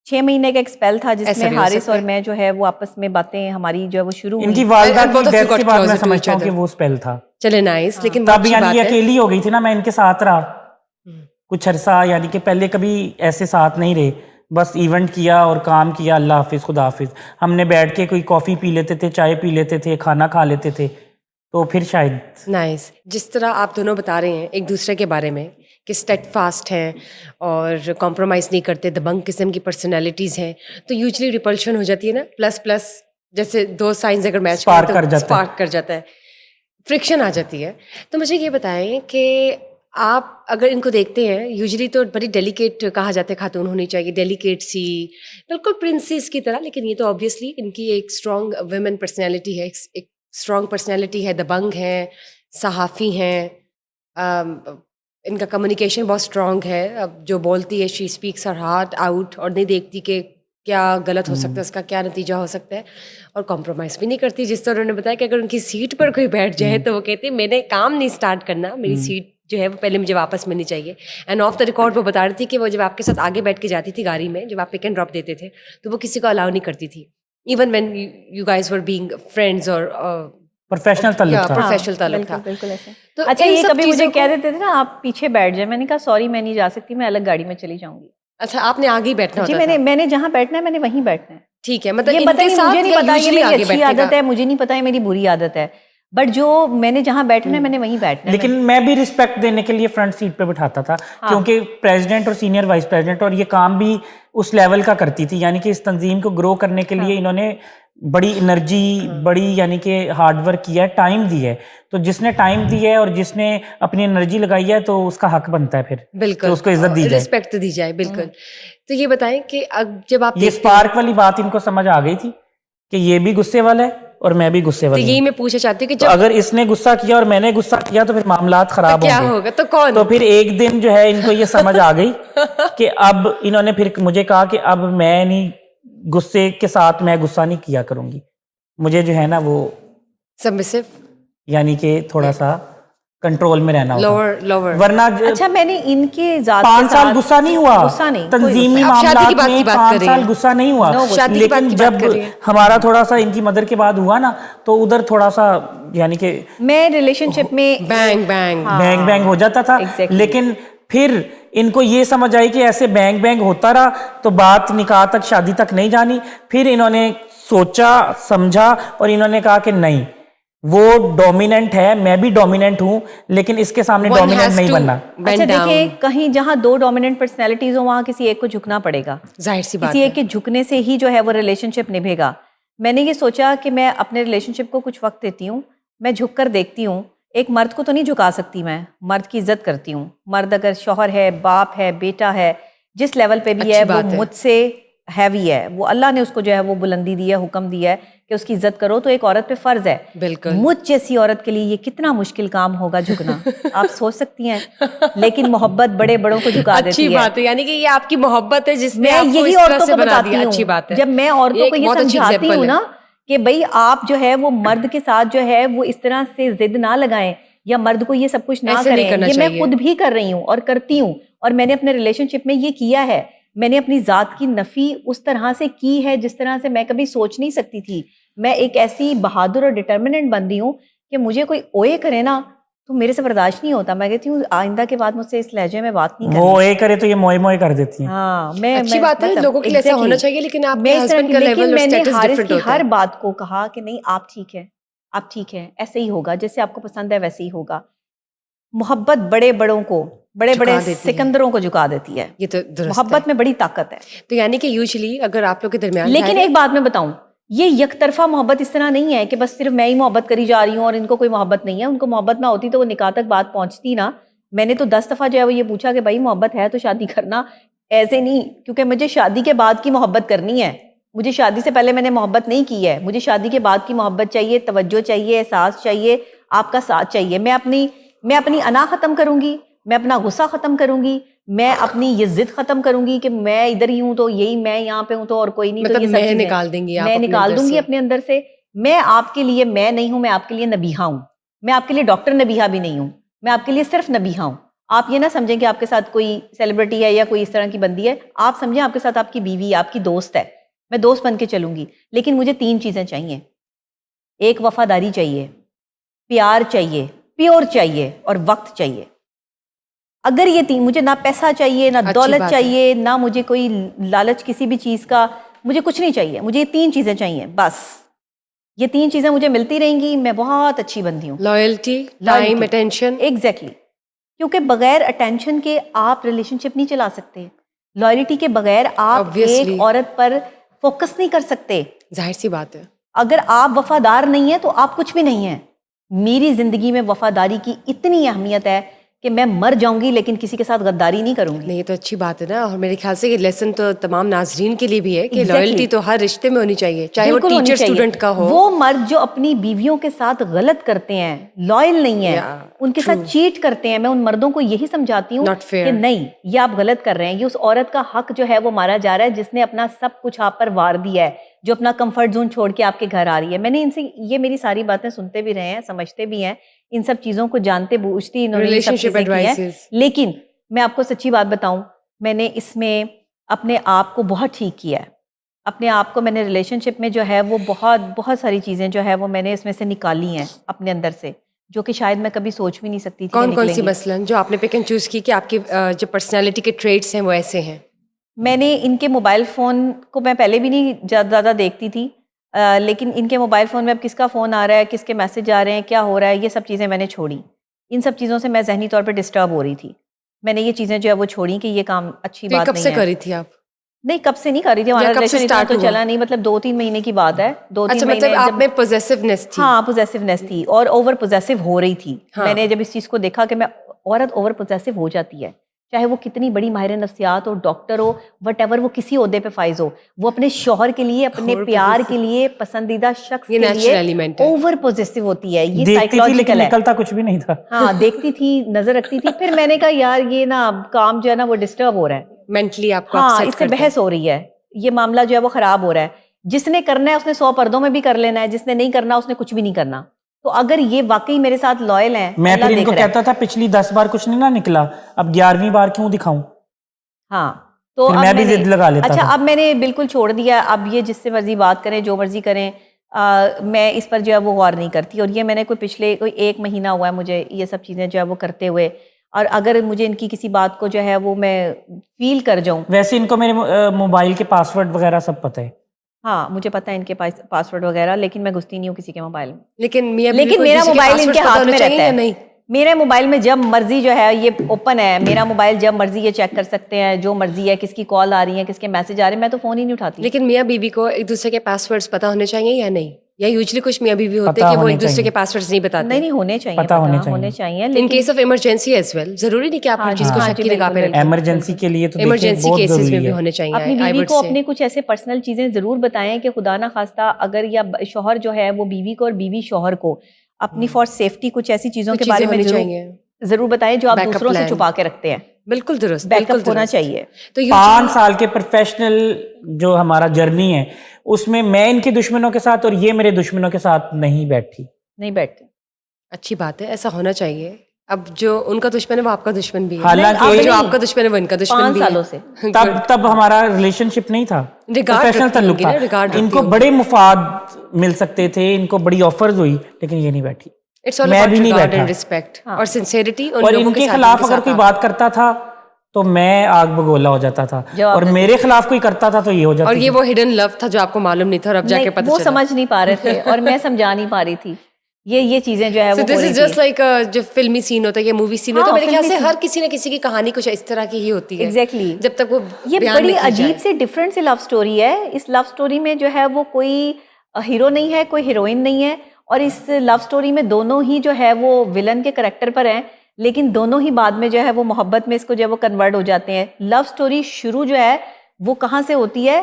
6 مہینے کا ایک اسپیل تھا جس ایسا میں بھی ہو حارث سکتا اور ہے۔ میں جو ہے وہ آپس میں باتیں ہماری جو ہے وہ شروع ان کی ہوئی۔ والدہ And both کی of you ڈیتھ got کے بعد میں closer to سمجھتا each ہوں کہ other. وہ اسپیل تھا. چلے نائس، لیکن وہ تب اچھی یعنی بات یہ ہے. اکیلی ہو گئی تھی نا، میں ان کے ساتھ رہا کچھ عرصہ، یعنی کہ پہلے کبھی ایسے ساتھ نہیں رہے، بس ایونٹ کیا اور کام کیا، اللہ حافظ خدا حافظ. ہم نے بیٹھ کے کوئی کافی پی لیتے تھے، چائے پی لیتے تھے، کھانا کھا لیتے تھے، تو پھر شاید نائس. جس طرح آپ دونوں بتا رہے ہیں ایک دوسرے کے بارے میں کہ اسٹیڈ فاسٹ ہیں اور کمپرومائز نہیں کرتے، دبنگ قسم کی پرسنالٹیز ہیں، تو یوزلی ریپلشن ہو جاتی ہے نا، پلس پلس جیسے دو سائنز اگر میچ کریں Spark کر تو جاتا ہے. اسپارک کر جاتا ہے، فرکشن آ جاتی ہے. تو مجھے یہ بتائیں کہ آپ اگر ان کو دیکھتے ہیں، یوزلی تو بڑی ڈیلیکیٹ کہا جاتا ہے خاتون ہونی چاہیے، ڈیلیکیٹ سی، بالکل پرنسیس کی طرح، لیکن یہ تو آبویسلی ان کی ایک اسٹرانگ ویمن پرسنالٹی ہے، ایک اسٹرانگ پرسنالٹی ہے، دبنگ ہیں، صحافی ہیں، ان کا کمیونیکیشن بہت اسٹرانگ ہے. اب جو بولتی ہے شی اسپیکس ہر ہارٹ آؤٹ، اور نہیں دیکھتی کہ کیا غلط ہو سکتا ہے، اس کا کیا نتیجہ ہو سکتا ہے، اور کمپرومائز بھی نہیں کرتی. جس طرح انہوں نے بتایا کہ اگر ان کی سیٹ پر کوئی بیٹھ جائے تو وہ کہتے ہیں میں نے کام نہیں اسٹارٹ کرنا، میری سیٹ جو ہے وہ پہلے مجھے واپس ملنی چاہیے. اینڈ آف دا ریکارڈ وہ بتا رہی تھی کہ وہ جب آپ کے ساتھ آگے بیٹھ کے جاتی تھی گاڑی میں، جب آپ پک اینڈ ڈراپ دیتے تھے، تو وہ کسی کو الاؤ نہیں کرتی تھی، even when you guys were being friends اور پروفیشنل تعلق تھا. پروفیشنل تعلق تھا. بالکل ایسے. تو اچھا ان یہ سب کبھی مجھے چیزوں کہہ کو- دیتے تھے نا آپ پیچھے بیٹھ جائیں، میں نے کہا سوری میں نہیں جا سکتی، میں الگ گاڑی میں چلی جاؤں گی. اچھا آپ نے آگے ہی بیٹھنا جی ہوتا تھا. میں نے جہاں بیٹھنا ہے میں نے وہیں بیٹھنا ہے. ٹھیک ہے، مطلب یہ ان پتہ کے نہیں ساتھ مجھے نہیں یا پتا یہ usually میری آگے اچھی بیٹھنے کا؟ عادت ہے، مجھے نہیں پتا یہ میری بری عادت ہے، بٹ جو میں نے جہاں بیٹھنا ہے میں نے وہیں بیٹھنا ہے. لیکن میں بھی رسپیکٹ دینے کے لیے فرنٹ سیٹ پہ بٹھاتا تھا، کیونکہ پریزیڈنٹ اور سینئر وائس پریزیڈنٹ، اور یہ کام بھی اس لیول کا کرتی تھی، یعنی کہ اس تنظیم کو گرو کرنے کے لیے انہوں نے بڑی انرجی، بڑی یعنی کہ ہارڈ ورک کیا ہے، ٹائم دی ہے. تو جس نے ٹائم دی ہے اور جس نے اپنی انرجی لگائی ہے تو اس کا حق بنتا ہے پھر بالکل کہ اس کو عزت دی جائے. رسپیکٹ دی جائے. بالکل. تو یہ بتائیں کہ جب آپ یہ دیکھتے اسپارک والی بات ان کو سمجھ آ گئی تھی کہ یہ بھی غصے والا ہے اور میں بھی غصے تو والی یہی ہوں. میں پوچھنا چاہتی ہوں کہ تو جب اگر اس نے غصہ کیا اور میں نے غصہ کیا تو پھر معاملات خراب کیا ہوں گے. ہوگا، تو کون؟ تو پھر ایک دن جو ہے ان کو یہ سمجھ آ گئی کہ اب انہوں نے پھر مجھے کہا کہ اب میں نہیں، غصے کے ساتھ میں غصہ نہیں کیا کروں گی، مجھے جو ہے نا وہ سبمسو، یعنی کہ تھوڑا سا کنٹرول میں رہنا ہوگا، لوور. ورنہ اچھا میں نے ان کے ذات 5 سال غصہ نہیں ہوا، غصہ نہیں، تنظیمی آپ شادی کی معاملات بات میں کی بات 5 کر رہی سال ہیں. غصہ نہیں ہوا. شادی کی بات لیکن کی جب بات کر رہی ہیں. ہمارا تھوڑا سا ان کی مدر کے بعد ہوا نا تو ادھر تھوڑا سا یعنی کہ میں ریلیشن شپ میں بینگ بینگ بینگ بینگ ہو جاتا تھا. لیکن پھر ان کو یہ سمجھ آئی کہ ایسے بینگ بینگ ہوتا رہا تو بات نکاح تک، شادی تک نہیں جانی. پھر انہوں نے سوچا سمجھا اور انہوں نے کہا کہ نہیں، وہ ڈومیننٹ ہے، میں بھی ڈومیننٹ ہوں، لیکن اس کے سامنے ڈومیننٹ نہیں بننا. اچھا دیکھیں کہیں جہاں 2 ڈومیننٹ پرسنالٹیز ہوں وہاں کسی ایک کو جھکنا پڑے گا، ظاہر سی بات کسی ہے. ایک کے جھکنے سے ہی جو ہے وہ ریلیشن شپ نبھے گا. میں نے یہ سوچا کہ میں اپنے ریلیشن شپ کو کچھ وقت دیتی ہوں، میں جھک کر دیکھتی ہوں. ایک مرد کو تو نہیں جھکا سکتی میں، مرد کی عزت کرتی ہوں. مرد اگر شوہر ہے، باپ ہے، بیٹا ہے، جس لیول پہ بھی ہے وہ مجھ سے ہیوی ہے، وہ اللہ نے اس کو جو ہے وہ بلندی دی ہے، حکم دیا ہے کہ اس کی عزت کرو، تو ایک عورت پہ فرض ہے. بالکل. مجھ جیسی عورت کے لیے یہ کتنا مشکل کام ہوگا جھکنا، آپ سوچ سکتی ہیں. لیکن محبت بڑے بڑوں کو جھکا دیتی ہے. اچھی بات ہے، یعنی کہ یہ آپ کی محبت ہے جس نے میں آپ کو یہی اس طرح عورتوں سے کو بنا بتاتی دیا. ہوں، اچھی بات ہے. جب میں عورتوں کو یہ سمجھاتی ہوں نا کہ بھئی آپ جو ہے وہ مرد کے ساتھ جو ہے وہ اس طرح سے ضد نہ لگائیں یا مرد کو یہ سب کچھ نہ کریں، یہ میں خود بھی کر رہی ہوں اور کرتی ہوں. اور میں نے اپنے ریلیشن شپ میں یہ کیا ہے، میں نے اپنی ذات کی نفی اس طرح سے کی ہے جس طرح سے میں کبھی سوچ نہیں سکتی تھی. میں ایک ایسی بہادر اور ڈٹرمننٹ بندی ہوں کہ مجھے کوئی اوئے کرے نا تو میرے سے برداشت نہیں ہوتا. میں کہتی ہوں آئندہ کے بعد مجھ سے اس لہجے میں بات نہیں کرنی. وہ اوئے کرے تو یہ موئے موئے کر دیتی ہیں. ہاں اچھی بات ہے، لوگوں کے لیے ایسا ہونا چاہیے، لیکن آپ کے ہسبینڈ کا لیول اور سٹیٹس ڈیفرنٹ ہوتا ہے. ہر بات کو کہا کہ نہیں آپ ٹھیک ہے، آپ ٹھیک ہے، ایسے ہی ہوگا، جیسے آپ کو پسند ہے ویسے ہی ہوگا. محبت بڑے بڑوں کو، بڑے بڑے سکندروں کو جھکا دیتی ہے. یہ تو محبت میں بڑی طاقت ہے. تو یعنی کہ یوزلی اگر آپ لوگ کے درمیان، لیکن ایک بات میں بتاؤں، یہ یک طرفہ محبت اس طرح نہیں ہے کہ بس صرف میں ہی محبت کری جا رہی ہوں اور ان کو کوئی محبت نہیں ہے. ان کو محبت نہ ہوتی تو وہ نکاح تک بات پہنچتی نا. میں نے تو 10 دفعہ جو ہے وہ یہ پوچھا کہ بھائی محبت ہے تو شادی کرنا، ایسے نہیں، کیونکہ مجھے شادی کے بعد کی محبت کرنی ہے. مجھے شادی سے پہلے میں نے محبت نہیں کی ہے. مجھے شادی کے بعد کی محبت چاہیے، توجہ چاہیے، احساس چاہیے، آپ کا ساتھ چاہیے. میں اپنی انا ختم کروں گی، میں اپنا غصہ ختم کروں گی، میں اپنی یہ ضد ختم کروں گی کہ میں ادھر ہی ہوں تو یہی میں یہاں پہ ہوں تو اور کوئی نہیں، تو یہ سب میں نکال دیں گی، میں نکال دوں گی اپنے اندر سے. میں آپ کے لیے میں نہیں ہوں، میں آپ کے لیے نبیہہ ہوں. میں آپ کے لیے ڈاکٹر نبیہہ بھی نہیں ہوں، میں آپ کے لیے صرف نبیہہ ہوں. آپ یہ نہ سمجھیں کہ آپ کے ساتھ کوئی سیلیبریٹی ہے یا کوئی اس طرح کی بندی ہے, آپ سمجھیں آپ کے ساتھ آپ کی بیوی, آپ کی دوست ہے, میں دوست بن کے چلوں گی, لیکن مجھے 3 چیزیں چاہیے. ایک وفاداری چاہیے, پیار چاہیے, پیور چاہیے, اور وقت چاہیے. اگر یہ 3, مجھے نہ پیسہ چاہیے, نہ دولت چاہیے, نہ مجھے کوئی لالچ کسی بھی چیز کا, مجھے کچھ نہیں چاہیے, مجھے یہ 3 چیزیں چاہیے بس. یہ 3 چیزیں مجھے ملتی رہیں گی, میں بہت اچھی بندی ہوں. Loyalty, time, attention. ایگزیکٹلی. کیونکہ بغیر اٹینشن کے آپ ریلیشن شپ نہیں چلا سکتے. لائلٹی کے بغیر آپ ایک عورت پر فوکس نہیں کر سکتے. ظاہر سی بات ہے. اگر آپ وفادار نہیں ہیں تو آپ کچھ بھی نہیں ہیں. میری زندگی میں وفاداری کی اتنی اہمیت ہے کہ میں مر جاؤں گی لیکن کسی کے ساتھ غداری نہیں کروں گی. نہیں, یہ تو اچھی بات ہے نا. اور میرے خیال سے یہ لیسن تو تمام ناظرین کے لیے بھی ہے کہ لائلٹی تو ہر رشتے میں ہونی چاہیے, چاہے وہ ٹیچر اسٹوڈنٹ کا ہو. وہ مرد جو اپنی بیویوں کے ساتھ غلط کرتے ہیں, لائل نہیں ہیں, ان کے ساتھ چیٹ کرتے ہیں, میں ان مردوں کو یہی سمجھاتی ہوں کہ نہیں, یہ آپ غلط کر رہے ہیں. یہ اس عورت کا حق جو ہے وہ مارا جا رہا ہے جس نے اپنا سب کچھ آپ پر وار دیا ہے, جو اپنا کمفرٹ زون چھوڑ کے آپ کے گھر آ رہی ہے. میں نے ان سے یہ میری ساری باتیں سنتے بھی رہے ہیں, سمجھتے بھی ہیں, ان سب چیزوں کو جانتے بوجھتی انہوں نے سب چیزیں کی ہیں. لیکن میں آپ کو سچی بات بتاؤں, میں نے اس میں اپنے آپ کو بہت ٹھیک کیا ہے. اپنے آپ کو میں نے ریلیشن شپ میں جو ہے وہ بہت ساری چیزیں جو ہے وہ میں نے اس میں سے نکالی ہیں اپنے اندر سے, جو کہ شاید میں کبھی سوچ بھی نہیں سکتی تھی. کون سی مثلاً جو آپ نے پک اینڈ چوز کی کہ آپ کی جو پرسنالٹی کے ٹریٹس ہیں وہ ایسے ہیں؟ میں نے ان کے موبائل فون کو میں پہلے بھی نہیں زیادہ دیکھتی تھی, لیکن ان کے موبائل فون میں اب کس کا فون آ رہا ہے, کس کے میسج آ رہے ہیں, کیا ہو رہا ہے, یہ سب چیزیں میں نے چھوڑی. ان سب چیزوں سے میں ذہنی طور پہ ڈسٹرب ہو رہی تھی. میں نے یہ چیزیں جو ہے وہ چھوڑی کہ یہ کام اچھی بات نہیں ہے. کب سے کری تھی آپ؟ نہیں, کب سے نہیں کر رہی تھی, ہمارا ریلیشن اتنا تو چلا نہیں, مطلب 2-3 مہینے کی بات ہے. 2-3 مہینے. مطلب آپ میں پوزیسونیس تھی؟ ہاں, پوزیسونیس تھی اور اوور پوزیسو ہو رہی تھی. میں نے جب اس چیز کو دیکھا کہ میں, عورت اوور پوزیسو ہو جاتی ہے, چاہے وہ کتنی بڑی ماہر نفسیات ہو, ڈاکٹر ہو, وٹ ایور, وہ کسی عہدے پہ فائز ہو, وہ اپنے شوہر کے لیے, اپنے پیار کے لیے, پسندیدہ شخص کے لیے اوور پوزیسو ہوتی ہے. یہ سائیکولوجیکل ہے. نکلتا کچھ بھی نہیں تھا. ہاں, دیکھتی تھی, نظر رکھتی تھی. پھر میں نے کہا یار یہ نا کام جو ہے نا وہ ڈسٹرب ہو رہا ہے مینٹلی, آپ کو ہاں, اس سے بحث ہو رہی ہے, یہ معاملہ جو ہے وہ خراب ہو رہا ہے. جس نے کرنا ہے اس نے 100 پردوں میں بھی کر لینا ہے, جس نے نہیں کرنا اس نے کچھ بھی نہیں کرنا. تو اگر یہ واقعی میرے ساتھ لائل ہیں, میں پھر ان کو کہتا تھا پچھلی 10 بار کچھ نہیں نہ نکلا, اب 11ویں بار کیوں دکھاؤں. ہاں, تو میں بھی ضد لگا لیتا. اچھا, اب میں نے بالکل چھوڑ دیا. اب یہ جس سے مرضی بات کریں, جو مرضی کریں, میں اس پر جو ہے وہ غور نہیں کرتی. اور یہ میں نے پچھلے 1 مہینہ ہوا ہے مجھے یہ سب چیزیں جو ہے وہ کرتے ہوئے. اور اگر مجھے ان کی کسی بات کو جو ہے وہ میں فیل کر جاؤں. ویسے ان کو میرے موبائل کے پاسورڈ وغیرہ سب پتہ ہے. ہاں, مجھے پتا ہے ان کے پاسورڈ وغیرہ, لیکن میں گھستی نہیں ہوں کسی کے موبائل میں. لیکن میرا موبائل ان کے ہاتھ میں رہتا ہے. نہیں, میرے موبائل میں جب مرضی جو ہے یہ اوپن ہے, میرا موبائل جب مرضی یہ چیک کر سکتے ہیں, جو مرضی ہے, کس کی کال آ رہی ہے, کس کے میسج آ رہے ہیں, میں تو فون ہی نہیں اٹھاتی. لیکن میاں بیوی کو ایک دوسرے کے پاسورڈز پتہ ہونے چاہیے یا نہیں؟ یا یوزلی کچھ میاں بیوی ہوتے ہیں کہ وہ ایک دوسرے کے پاسورڈز نہیں بتاتے؟ نہیں, ہونے چاہیے, پتہ ہونے چاہیے. In case of emergency as well, ضروری نہیں کہ آپ ہر چیز کو شک کی نگاہ پہ رکھیں. ایمرجنسی کے لیے تو ایمرجنسی کیسز میں بھی ہونے چاہیے. اپنی بیوی کو اپنے کچھ ایسے پرسنل چیزیں ضرور بتائیں کہ خدا نہ خواستہ اگر یا شوہر جو ہے وہ بیوی کو اور بیوی شوہر کو اپنی فار سیفٹی کچھ ایسی چیزوں کے بارے میں ضرور بتائیں جو آپ دوسروں سے چھپا کے رکھتے ہیں. بالکل درست, بیک اپ ہونا چاہیے. تو 5 سال کے پروفیشنل جو ہمارا جرنی ہے اس میں ان کے دشمنوں کے ساتھ اور یہ میرے دشمنوں کے ساتھ نہیں بیٹھتے. اچھی بات ہے, ایسا ہونا چاہیے. اب جو ان کا دشمن ہے وہ آپ کا دشمن بھی ہے, حالانکہ جو آپ کا دشمن ہے وہ ان کا دشمن بھی ہے. 5 سالوں سے تب ہمارا ریلیشن شپ نہیں تھا, پروفیشنل تعلق تھا. ان کو بڑے مفاد مل سکتے تھے, ان کو بڑی آفرز ہوئی, لیکن یہ نہیں بیٹھی. میں بھی نہیں بیٹھا. ریسپیکٹ اور سنسیریٹی. اور ان کے خلاف اگر کوئی بات کرتا تھا تو میں آگ بگولا ہو جاتا تھا, اور میرے خلاف کوئی کرتا تھا تو یہ ہو جاتا. اور یہ وہ ہڈن لو تھا جو آپ کو معلوم نہیں تھا, اور اب جا کے پتہ چلا. وہ سمجھ نہیں پا رہے تھے اور میں سمجھا نہیں پا رہی تھی. یہ چیزیں جو ہے وہ دس از جسٹ لائک جو فلمی سین ہوتا ہے یا مووی سین ہوتا ہے, میرے خیال سے ہر کسی نہ کسی کی کہانی کچھ اس طرح کی ہی ہوتی ہے. ایگزیکٹلی. جب تک وہ یہ بڑی عجیب سے ڈفرینٹ سی لو اسٹوری ہے. اس لو اسٹوری میں جو ہے وہ کوئی ہیرو نہیں ہے, کوئی ہیروئن نہیں ہے, اور اس لو اسٹوری میں دونوں ہی جو ہے وہ ولن کے کریکٹر پر ہیں, لیکن دونوں ہی بعد میں جو ہے وہ محبت میں اس کو جو ہے وہ کنورٹ ہو جاتے ہیں. لو اسٹوری شروع جو ہے وہ کہاں سے ہوتی ہے؟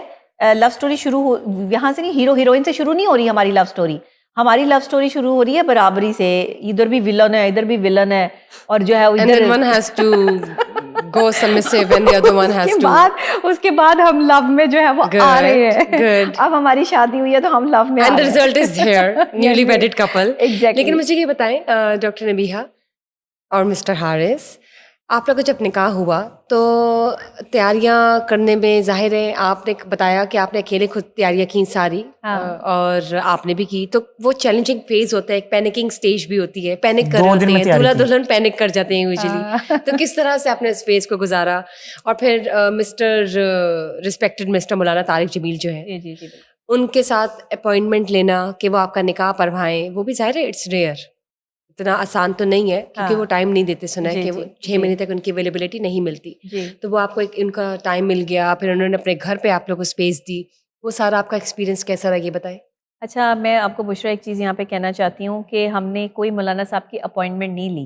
لو اسٹوری شروع یہاں سے نہیں, ہیرو ہیروئن سے شروع نہیں ہو رہی ہماری لو اسٹوری. ہماری لو اسٹوری شروع ہو رہی ہے برابری سے. ادھر بھی ولن ہے, ادھر بھی ولن ہے, اور جو ہے اس کے بعد ہم لو میں جو ہے وہ آ رہے ہیں. اب ہماری شادی ہوئی ہے تو ہم لو میں آ رہے ہیں. لیکن مجھے یہ بتائیں ڈاکٹر نبیہہ اور مسٹر حارث, آپ لوگ کا جب نکاح ہوا تو تیاریاں کرنے میں ظاہر ہے آپ نے بتایا کہ آپ نے اکیلے خود تیاریاں کی ساری اور آپ نے بھی کی, تو وہ چیلنجنگ فیز ہوتا ہے, ایک پینکنگ سٹیج بھی ہوتی ہے, پینک کر رہے ہوتے ہیں, دولہا دلہن پینک کر جاتے ہیں یوزلی. تو کس طرح سے آپ نے اس فیز کو گزارا؟ اور پھر رسپیکٹڈ مسٹر مولانا طارق جمیل جو ہے ان کے ساتھ اپوائنٹمنٹ لینا کہ وہ آپ کا نکاح پڑھوائیں, وہ بھی ظاہر ہے اٹس ریئر, اتنا آسان تو نہیں ہے کیونکہ وہ ٹائم نہیں دیتے. سنا ہے کہ وہ 6 مہینے تک ان کی اویلیبلٹی نہیں ملتی, تو وہ آپ کو ان کا ٹائم مل گیا, پھر انہوں نے اپنے گھر پہ آپ لوگوں کو اسپیس دی. وہ سارا آپ کا ایکسپیرینس کیسا رہا یہ بتائیں. اچھا, میں آپ کو بشرا ایک چیز یہاں پہ کہنا چاہتی ہوں کہ ہم نے کوئی مولانا صاحب کی اپوائنٹمنٹ نہیں لی,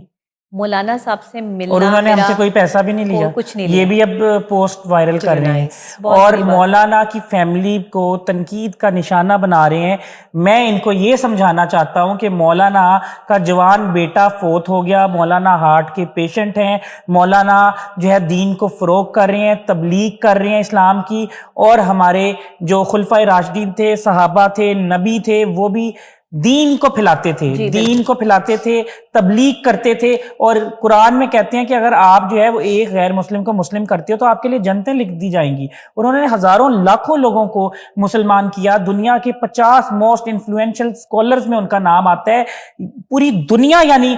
مولانا صاحب سے ملنا, اور انہوں نے ہم سے کوئی پیسہ بھی نہیں لیا, کچھ نہیں یہ بھی اب پوسٹ وائرل کر رہے ہیں اور مولانا کی فیملی کو تنقید کا نشانہ بنا رہے ہیں. میں ان کو یہ سمجھانا چاہتا ہوں کہ مولانا کا جوان بیٹا فوت ہو گیا, مولانا ہارٹ کے پیشنٹ ہیں, مولانا جو ہے دین کو فروغ کر رہے ہیں, تبلیغ کر رہے ہیں اسلام کی, اور ہمارے جو خلفائے راشدین تھے, صحابہ تھے, نبی تھے, وہ بھی دین کو پھیلاتے تھے, دین کو پھیلاتے تھے, تبلیغ کرتے تھے. اور قرآن میں کہتے ہیں کہ اگر آپ جو ہے وہ ایک غیر مسلم کو مسلم کرتے ہو تو آپ کے لیے جنتیں لکھ دی جائیں گی. انہوں نے ہزاروں لاکھوں لوگوں کو مسلمان کیا, دنیا کے 50 موسٹ انفلوئنشل اسکالرز میں ان کا نام آتا ہے, پوری دنیا یعنی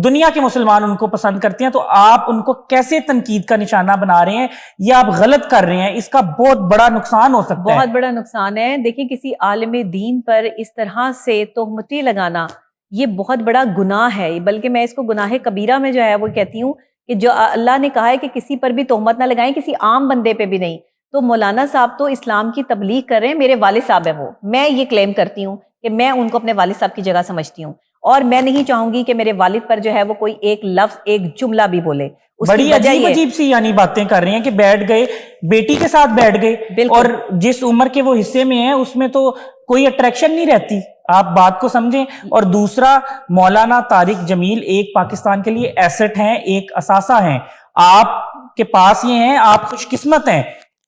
دنیا کے مسلمان ان کو پسند کرتے ہیں. تو آپ ان کو کیسے تنقید کا نشانہ بنا رہے ہیں, یہ آپ غلط کر رہے ہیں, اس کا بہت بڑا نقصان ہو سکتا ہے, بہت بڑا نقصان ہے. دیکھیں کسی عالم دین پر اس طرح سے تہمتیں لگانا یہ بہت بڑا گناہ ہے, بلکہ میں اس کو گناہ کبیرہ میں جو ہے وہ کہتی ہوں کہ جو اللہ نے کہا ہے کہ کسی پر بھی تہمت نہ لگائیں, کسی عام بندے پہ بھی نہیں. تو مولانا صاحب تو اسلام کی تبلیغ کر رہے ہیں, میرے والد صاحب ہیں وہ, میں یہ کلیم کرتی ہوں کہ میں ان کو اپنے والد صاحب کی جگہ سمجھتی ہوں, اور میں نہیں چاہوں گی کہ میرے والد پر جو ہے وہ کوئی ایک لفظ ایک جملہ بھی بولے. بڑی عجیب عجیب سی یعنی باتیں کر رہے ہیں کہ بیٹھ گئے, بیٹی کے ساتھ بیٹھ گئے, اور جس عمر کے وہ حصے میں ہیں اس میں تو کوئی اٹریکشن نہیں رہتی, آپ بات کو سمجھیں. اور دوسرا, مولانا طارق جمیل ایک پاکستان کے لیے ایسٹ ہیں, ایک اثاثہ ہیں. آپ کے پاس یہ ہیں, آپ خوش قسمت ہیں,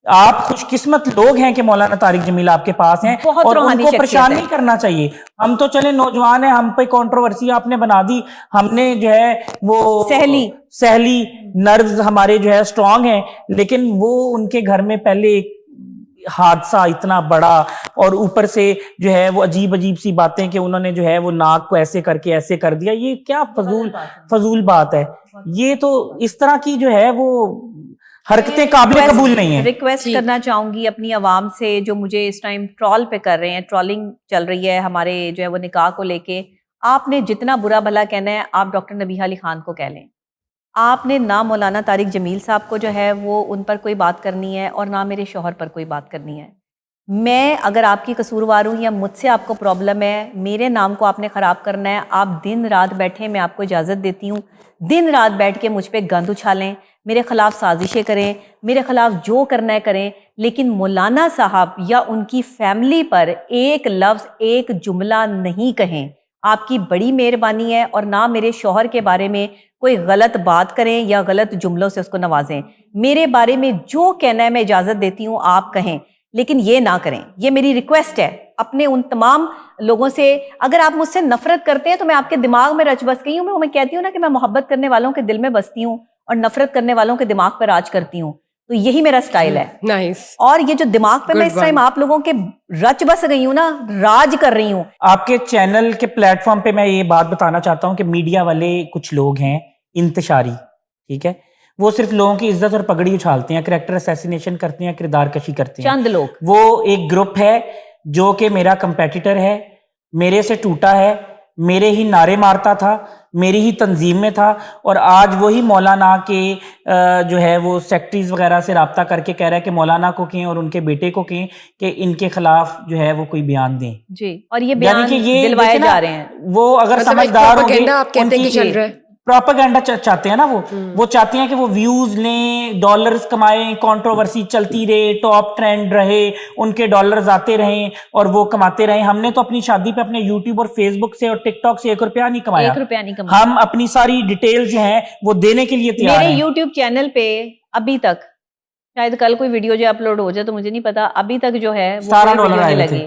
آپ خوش قسمت لوگ ہیں کہ مولانا طارق جمیل آپ کے پاس ہیں, اور ان کو پریشان نہیں کرنا چاہیے. ہم تو چلے نوجوان ہیں, ہم پہ کنٹروورسی آپ نے بنا دی, ہم نے جو ہے وہ سہلی نروز ہمارے جو ہے اسٹرانگ ہیں, لیکن وہ ان کے گھر میں پہلے ایک حادثہ اتنا بڑا, اور اوپر سے جو ہے وہ عجیب عجیب سی باتیں کہ انہوں نے جو ہے وہ ناک کو ایسے کر کے ایسے کر دیا. یہ کیا فضول بات ہے, یہ تو اس طرح کی جو ہے وہ حرکتیں قابل قبول نہیں ہیں. ریکویسٹ کرنا چاہوں گی اپنی عوام سے جو مجھے اس ٹائم ٹرول پہ کر رہے ہیں, ٹرولنگ چل رہی ہے ہمارے جو ہے وہ نکاح کو لے کے. آپ نے جتنا برا بھلا کہنا ہے آپ ڈاکٹر نبیہہ علی خان کو کہہ لیں, آپ نے نہ مولانا طارق جمیل صاحب کو جو ہے وہ ان پر کوئی بات کرنی ہے, اور نہ میرے شوہر پر کوئی بات کرنی ہے. میں اگر آپ کی قصوروار ہوں یا مجھ سے آپ کو پرابلم ہے, میرے نام کو آپ نے خراب کرنا ہے, آپ دن رات بیٹھیں, میں آپ کو اجازت دیتی ہوں, دن رات بیٹھ کے مجھ پہ گند اچھالیں, میرے خلاف سازشیں کریں, میرے خلاف جو کرنا ہے کریں, لیکن مولانا صاحب یا ان کی فیملی پر ایک لفظ ایک جملہ نہیں کہیں. آپ کی بڑی مہربانی ہے, اور نہ میرے شوہر کے بارے میں کوئی غلط بات کریں یا غلط جملوں سے اس کو نوازیں. میرے بارے میں جو کہنا ہے میں اجازت دیتی ہوں آپ کہیں, لیکن یہ نہ کریں. یہ میری ریکویسٹ ہے اپنے ان تمام لوگوں سے. اگر آپ مجھ سے نفرت کرتے ہیں تو میں آپ کے دماغ میں رچ بس گئی ہوں. میں کہتی ہوں نا کہ میں محبت کرنے والوں کے دل میں بستی ہوں اور نفرت کرنے والوں کے دماغ پر راج کرتی ہوں. تو یہی میرا سٹائل ہے. اور یہ جو دماغ پہ میں اس ٹائم آپ لوگوں کے رچ بس گئی ہوں نا, راج کر رہی ہوں. آپ کے چینل کے پلیٹ فارم پہ میں یہ بات بتانا چاہتا ہوں کہ میڈیا والے کچھ لوگ ہیں انتشاری, ٹھیک ہے, وہ صرف لوگوں کی عزت اور پگڑی اچھالتے ہیں, کریکٹر اسیسینیشن کرتے ہیں, کردار کشی کرتے ہیں. چند لوگ, وہ ایک گروپ ہے جو کہ میرا کمپیٹیٹر ہے, میرے سے ٹوٹا ہے, میرے ہی نعرے مارتا تھا, میری ہی تنظیم میں تھا, اور آج وہی مولانا کے جو ہے وہ سیکٹریز وغیرہ سے رابطہ کر کے کہہ رہا ہے کہ مولانا کو کہیں اور ان کے بیٹے کو کہیں کہ ان کے خلاف جو ہے وہ کوئی بیان دیں. جی, اور یہ بیان دلوائے جا رہے ہیں. وہ اگر سمجھدار ہوں گے, پروپیگنڈا چاہتے ہیں نا, وہ چاہتے ہیں کہ وہ ویوز لیں, ڈالرز کمائیں, کنٹروورسی چلتی رہے, ٹاپ ٹرینڈ رہے, ان کے ڈالرز آتے رہیں اور وہ کماتے رہیں. ہم نے تو اپنی شادی پہ اپنے یوٹیوب اور فیس بک سے اور ٹک ٹاک سے 1 روپیہ نہیں کمایا. ہم اپنی ساری ڈیٹیل جو ہیں وہ دینے کے لیے تیار ہیں. میرے یوٹیوب چینل پہ ابھی تک, شاید کل کوئی ویڈیو جو اپلوڈ ہو جائے تو مجھے نہیں پتا, ابھی تک جو ہے $17 آئے تھے.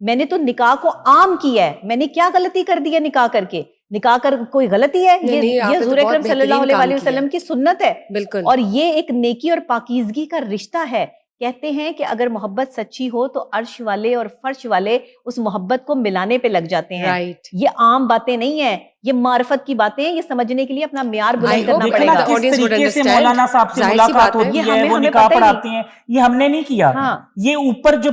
میں نے تو نکاح کو عام کیا ہے, میں نے کیا غلطی کر دی ہے نکاح کر کے؟ نکاح کر کوئی غلطی ہے؟ یہ حضور اکرم صلی اللہ علیہ وسلم کی سنت ہے, بالکل, اور یہ ایک نیکی اور پاکیزگی کا رشتہ ہے. کہتے ہیں کہ اگر محبت سچی ہو تو عرش والے اور فرش والے اس محبت کو ملانے پہ لگ جاتے ہیں. رائٹ, یہ عام باتیں نہیں ہیں, یہ معرفت کی باتیں ہیں. یہ سمجھنے کے لیے اپنا معیار بلند کرنا پڑے گا. کس طریقے سے مولانا صاحب سے ملاقات ہوتی ہے, وہ نکاح پڑھاتے ہیں, یہ ہم نے نہیں کیا. یہ اوپر جو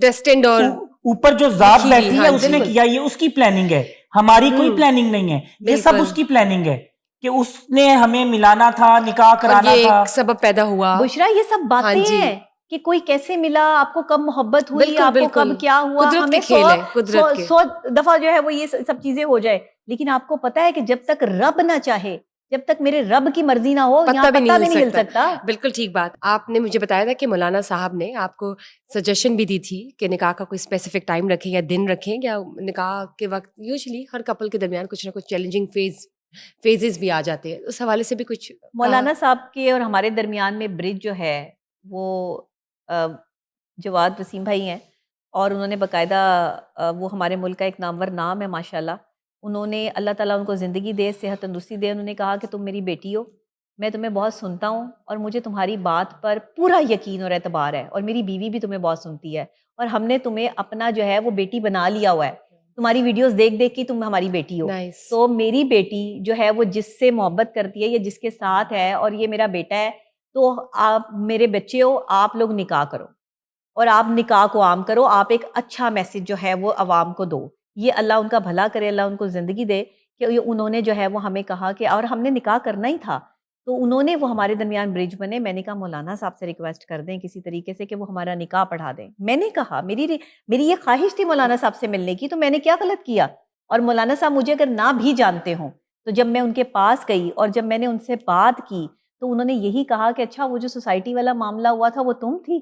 ڈیسٹینڈ اور اوپر جو ذات بیٹھی ہے اس نے کیا, یہ اس کی پلاننگ ہے, ہماری کوئی پلاننگ نہیں ہے. یہ سب اس کی پلاننگ ہے کہ اس نے ہمیں ملانا تھا, نکاح کرانا تھا, سبب پیدا ہوا. بشرا یہ سب باتیں ہیں کہ کوئی کیسے ملا, آپ کو کب محبت ہوئی, آپ کو کب کیا ہوا, ہمیں 100 دفعہ جو ہے وہ یہ سب چیزیں ہو جائے. لیکن آپ کو پتا ہے کہ جب تک رب نہ چاہے, جب تک میرے رب کی مرضی نہ ہو, یہاں پتہ بھی نہیں ہل سکتا. بالکل ٹھیک بات. آپ نے مجھے بتایا تھا کہ مولانا صاحب نے آپ کو سجیشن بھی دی تھی کہ نکاح کا کوئی اسپیسیفک ٹائم رکھیں یا دن رکھیں, یا نکاح کے وقت یوزلی ہر کپل کے درمیان کچھ نہ کچھ چیلنجنگ فیزز بھی آ جاتے ہیں, اس حوالے سے بھی کچھ. مولانا صاحب کے اور ہمارے درمیان میں برج جو ہے وہ جواد وسیم بھائی ہیں, اور انہوں نے باقاعدہ وہ ہمارے ملک کا ایک نامور نام ہے ماشاءاللہ. انہوں نے اللہ تعالیٰ ان کو زندگی دے, صحت تندرستی دے. انہوں نے کہا کہ تم میری بیٹی ہو, میں تمہیں بہت سنتا ہوں اور مجھے تمہاری بات پر پورا یقین اور اعتبار ہے, اور میری بیوی بھی تمہیں بہت سنتی ہے, اور ہم نے تمہیں اپنا جو ہے وہ بیٹی بنا لیا ہوا ہے. تمہاری ویڈیوز دیکھ دیکھ کے تم ہماری بیٹی ہو. تو میری بیٹی جو ہے وہ جس سے محبت کرتی ہے یا جس کے ساتھ ہے, اور یہ میرا بیٹا ہے, تو آپ میرے بچے ہو, آپ لوگ نکاح کرو اور آپ نکاح کو عام کرو. آپ ایک اچھا میسج جو ہے وہ عوام کو دو. یہ اللہ ان کا بھلا کرے, اللہ ان کو زندگی دے کہ انہوں نے جو ہے وہ ہمیں کہا کہ, اور ہم نے نکاح کرنا ہی تھا, تو انہوں نے وہ ہمارے درمیان برج بنے. میں نے کہا مولانا صاحب سے ریکویسٹ کر دیں کسی طریقے سے کہ وہ ہمارا نکاح پڑھا دیں. میں نے کہا میری یہ خواہش تھی مولانا صاحب سے ملنے کی, تو میں نے کیا غلط کیا؟ اور مولانا صاحب مجھے اگر نہ بھی جانتے ہوں تو جب میں ان کے پاس گئی اور جب میں نے ان سے بات کی تو انہوں نے یہی کہا کہ اچھا وہ جو سوسائٹی والا معاملہ ہوا تھا وہ تم تھی؟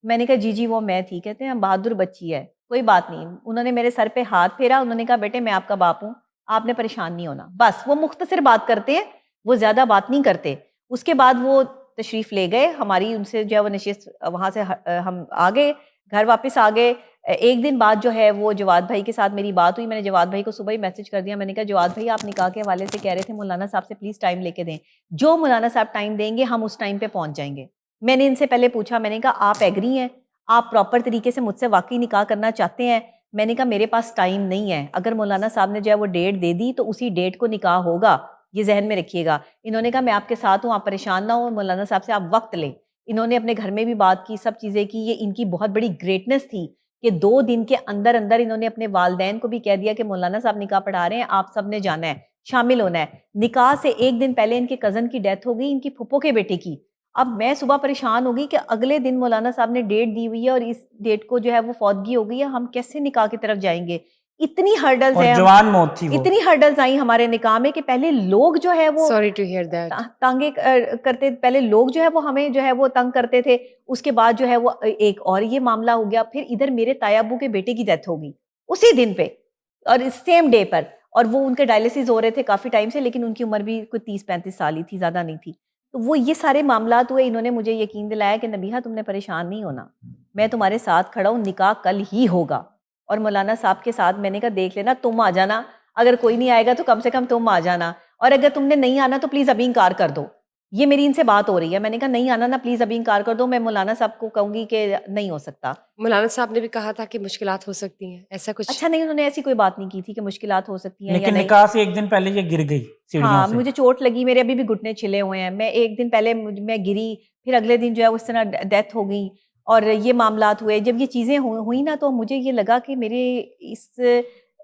میں نے کہا جی وہ میں تھی. کہتے ہیں بہادر بچی ہے, کوئی بات نہیں. انہوں نے میرے سر پہ ہاتھ پھیرا, انہوں نے کہا بیٹے میں آپ کا باپ ہوں, آپ نے پریشان نہیں ہونا. بس وہ مختصر بات کرتے ہیں, وہ زیادہ بات نہیں کرتے. اس کے بعد وہ تشریف لے گئے, ہماری ان سے جو ہے وہ نشست, وہاں سے ہم آ گئے, گھر واپس آ گئے. ایک دن بعد جو ہے وہ جواد بھائی کے ساتھ میری بات ہوئی. میں نے جواد بھائی کو صبح ہی میسج کر دیا. میں نے کہا جواد بھائی آپ نکاح کے حوالے سے کہہ رہے تھے مولانا صاحب سے پلیز ٹائم لے کے دیں, جو مولانا صاحب ٹائم دیں گے ہم اس ٹائم پہ پہنچ جائیں گے. میں نے ان سے پہلے پوچھا, میں نے کہا آپ ایگری ہیں, آپ پراپر طریقے سے مجھ سے واقعی نکاح کرنا چاہتے ہیں؟ میں نے کہا میرے پاس ٹائم نہیں ہے, اگر مولانا صاحب نے جو ہے وہ ڈیٹ دے دی تو اسی ڈیٹ کو نکاح ہوگا, یہ ذہن میں رکھیے گا. انہوں نے کہا میں آپ کے ساتھ ہوں, آپ پریشان نہ ہوں, مولانا صاحب سے آپ وقت لیں. انہوں نے اپنے گھر میں بھی بات کی, سب چیزیں کی. یہ ان کی بہت بڑی گریٹنس تھی کہ 2 دن کے اندر اندر انہوں نے اپنے والدین کو بھی کہہ دیا کہ مولانا صاحب نکاح پڑھا رہے ہیں, آپ سب نے جانا ہے, شامل ہونا ہے. نکاح سے 1 دن پہلے ان کے کزن کی ڈیتھ ہو گئی, ان کی پھپھو کے بیٹے کی. اب میں صبح پریشان ہو گئی کہ اگلے دن مولانا صاحب نے ڈیٹ دی ہوئی ہے اور اس ڈیٹ کو جو ہے وہ فوتگی ہو گئی ہے, ہم کیسے نکاح کی طرف جائیں گے؟ اتنی ہرڈلز ہیں, جوان موت تھی, اتنی ہرڈلز آئیں ہمارے نکاح میں کہ پہلے لوگ جو ہے وہ سوری ٹو ہیئر دیٹ تانگے کرتے, پہلے لوگ جو ہے وہ ہمیں جو ہے وہ تنگ کرتے تھے. اس کے بعد جو ہے وہ ایک اور یہ معاملہ ہو گیا. پھر ادھر میرے تایا ابو کے بیٹے کی ڈیتھ ہو گئی اسی دن پہ اور سیم ڈے پر, اور وہ ان کے ڈائلیسس ہو رہے تھے کافی ٹائم سے, لیکن ان کی عمر بھی کوئی 30-35 سال ہی تھی, زیادہ نہیں تھی. تو وہ یہ سارے معاملات ہوئے. انہوں نے مجھے یقین دلایا کہ نبیہہ تم نے پریشان نہیں ہونا, میں تمہارے ساتھ کھڑا ہوں, نکاح کل ہی ہوگا. اور مولانا صاحب کے ساتھ میں نے کہا دیکھ لینا, تم آ جانا, اگر کوئی نہیں آئے گا تو کم سے کم تم آ جانا, اور اگر تم نے نہیں آنا تو پلیز ابھی انکار کر دو. یہ میری ان سے بات ہو رہی ہے. میں نے کہا نہیں آنا نا, پلیز ابھی انکار کر دو. میں مولانا صاحب کو کہوں گی کہ نہیں ہو سکتا. مولانا صاحب نے بھی کہا تھا کہ مشکلات ہو سکتی ہیں, ایسا کچھ؟ اچھا نہیں, انہوں نے ایسی کوئی بات نہیں کی تھی کہ مشکلات ہو سکتی ہیں, لیکن نکاح سے 1 دن پہلے یہ گر گئی ہاں, مجھے چوٹ لگی, میرے ابھی بھی گھٹنے چھلے ہوئے ہیں. میں 1 دن پہلے میں گری, پھر اگلے دن جو ہے اس طرح ڈیتھ ہو گئی, اور یہ معاملات ہوئے. جب یہ چیزیں ہوئی نا تو مجھے یہ لگا کہ میرے اس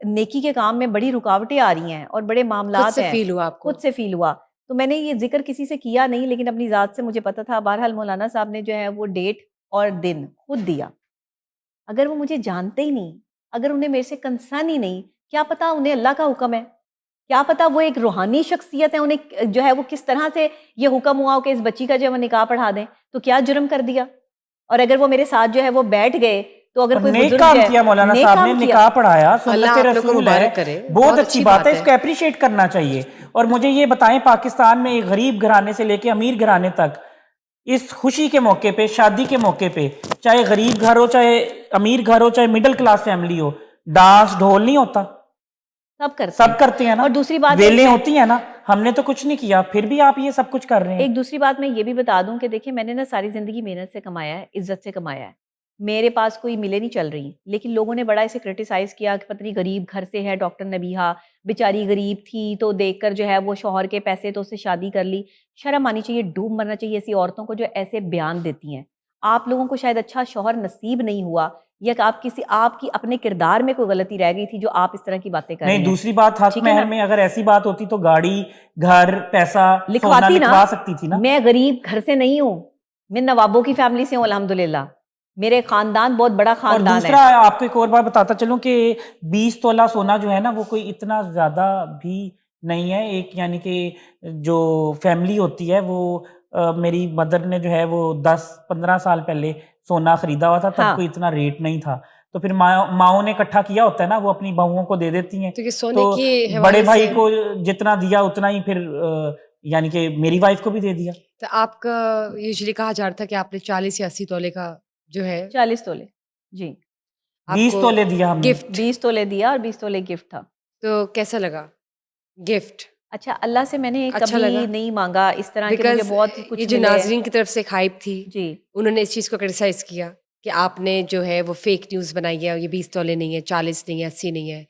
نیکی کے کام میں بڑی رکاوٹیں آ رہی ہیں اور بڑے معاملات ہیں. خود سے فیل ہوا. تو میں نے یہ ذکر کسی سے کیا نہیں, لیکن اپنی ذات سے مجھے پتا تھا. بہرحال مولانا صاحب نے جو ہے وہ ڈیٹ اور دن خود دیا. اگر وہ مجھے جانتے ہی نہیں, اگر انہیں میرے سے کنسرن ہی نہیں, کیا پتا انہیں اللہ کا حکم ہے, کیا پتا وہ ایک روحانی شخصیت ہے, انہیں جو ہے وہ کس طرح سے یہ حکم ہوا ہو کہ اس بچی کا جو ہے وہ نکاح پڑھا دیں, تو کیا جرم کر دیا. اور اگر وہ میرے ساتھ جو ہے وہ بیٹھ گئے تو اگر کوئی نیک کام کیا, مولانا صاحب نے نکاح پڑھایا, سنت رسول ہے, بہت اچھی بات ہے, اس کو اپریشیٹ کرنا چاہیے. اور مجھے یہ بتائیں, پاکستان میں ایک غریب گھرانے سے لے کے امیر گھرانے تک اس خوشی کے موقع پہ, شادی کے موقع پہ, چاہے غریب گھر ہو, چاہے امیر گھر ہو, چاہے مڈل کلاس فیملی ہو, ڈانس ڈھول نہیں ہوتا, سب کرتے ہیں نا. اور دوسری بات ویلیں ہوتی ہیں نا, ہم نے تو کچھ نہیں کیا, پھر بھی آپ یہ سب کچھ کر رہے ہیں. ایک دوسری بات میں یہ بھی بتا دوں کہ دیکھیں میں نے نا ساری زندگی محنت سے کمایا ہے, عزت سے کمایا ہے, میرے پاس کوئی ملے نہیں چل رہی, لیکن لوگوں نے بڑا اسے کرٹیسائز کیا کہ پتہ نہیں غریب گھر سے ہے ڈاکٹر نبیہہ, بیچاری غریب تھی تو دیکھ کر جو ہے وہ شوہر کے پیسے تو اس سے شادی کر لی. شرم آنی چاہیے, ڈوب مرنا چاہیے ایسی عورتوں کو جو ایسے بیان دیتی ہیں. آپ لوگوں کو شاید اچھا شوہر نصیب نہیں ہوا, یا کہ آپ کی اپنے کردار میں کوئی غلطی رہ گئی تھی جو آپ اس طرح کی باتیں کر رہے ہیں. نہیں, دوسری بات, حق مہر میں اگر ایسی بات ہوتی تو گاڑی, گھر, پیسہ, سونا لکھوا سکتی تھی نا. میں غریب گھر سے نہیں ہوں, میں نوابوں کی فیملی سے ہوں الحمدللہ, میرے خاندان بہت بڑا خاندان ہے. اور دوسرا آپ کو ایک اور بات بتاتا چلوں کہ 20 تولہ سونا جو ہے نا وہ کوئی اتنا زیادہ بھی نہیں ہے. ایک یعنی کہ جو فیملی ہوتی ہے وہ, میری مدر نے جو ہے وہ 10-15 سال پہلے سونا خریدا ہوا تھا, تب کوئی اتنا ریٹ نہیں تھا, تو پھر ماؤں نے اکٹھا کیا ہوتا ہے نا, وہ اپنی بہوؤں کو دے دیتی ہیں, تو بڑے بھائی کو جتنا دیا اتنا ہی پھر یعنی کہ میری وائف کو بھی دے دیا. تو آپ کا یوزلی کہا جا رہا تھا کہ آپ نے 40 یا 80 تولے کا جو ہے 40 تولے جی 20 تولے دیا ہم نے, گفٹ 20 تولے دیا اور 20 تولے گفٹ تھا. تو کیسا لگا گفٹ؟ اچھا, اللہ سے میں نے کبھی نہیں مانگا اس طرح کہ مجھے بہت کچھ یہ جو ناظرین کی طرف سے ایک ہائپ تھی جی, انہوں نے اس چیز کو کرٹیسائز کیا کہ آپ نے جو ہے وہ فیک نیوز بنائی ہے, یہ 20 تولے نہیں ہے, 40 نہیں ہے, 80 نہیں ہے,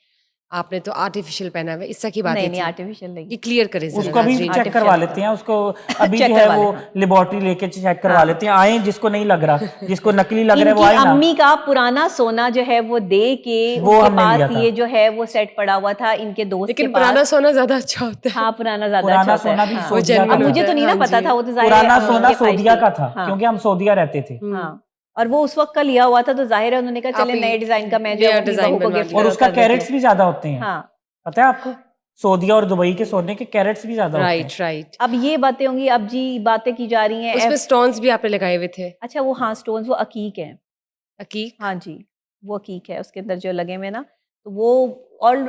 آپ نے تو آرٹیفیشل پہنا ہوا ہے, اس طرح کی باتیں نہیں آرٹیفیشل نہیں, یہ کلیئر کریں. اس کو بھی چیک کروا لیتے ہیں, اس کو ابھی جو ہے وہ لیبارٹری لے کے چیک کروا لیتے ہیں. آئیں جس کو نہیں لگ رہا, جس کو نکلی لگ رہا ہے وہ آئے نا. امی کا پرانا سونا جو ہے وہ دے کے ان کے پاس یہ جو ہے وہ سیٹ پڑا ہوا تھا ان کے دوست کے پاس. لیکن پرانا سونا زیادہ اچھا ہوتا ہے. ہاں پرانا زیادہ اچھا ہوتا ہے. مجھے تو نہیں نا پتا تھا, وہ تو پرانا سونا سعودیہ کا تھا کیونکہ ہم سعودیہ رہتے تھے. ہاں, اور وہ اس وقت کا لیا ہوا تھا, تو ظاہر ہے انہوں نے کہا چلے نئے ڈیزائن کا میں جو ڈیزائن کو گفٹ. اور اس کا کیرٹس بھی زیادہ ہوتے ہیں, پتہ ہے آپ کو, سعودیہ اور دبئی کے سونے کے کیرٹس بھی زیادہ ہوتے ہیں. رائٹ. اب یہ باتیں ہوں گی, اب جی باتیں کی جا رہی ہیں. اس میں سٹونز بھی آپ نے لگائے ہوئے تھے. اچھا وہ ہاں سٹونز وہ عقیق ہیں. عقیق؟ ہاں جی وہ عقیق ہے, اس کے اندر جو لگے ہوئے نا, تو وہ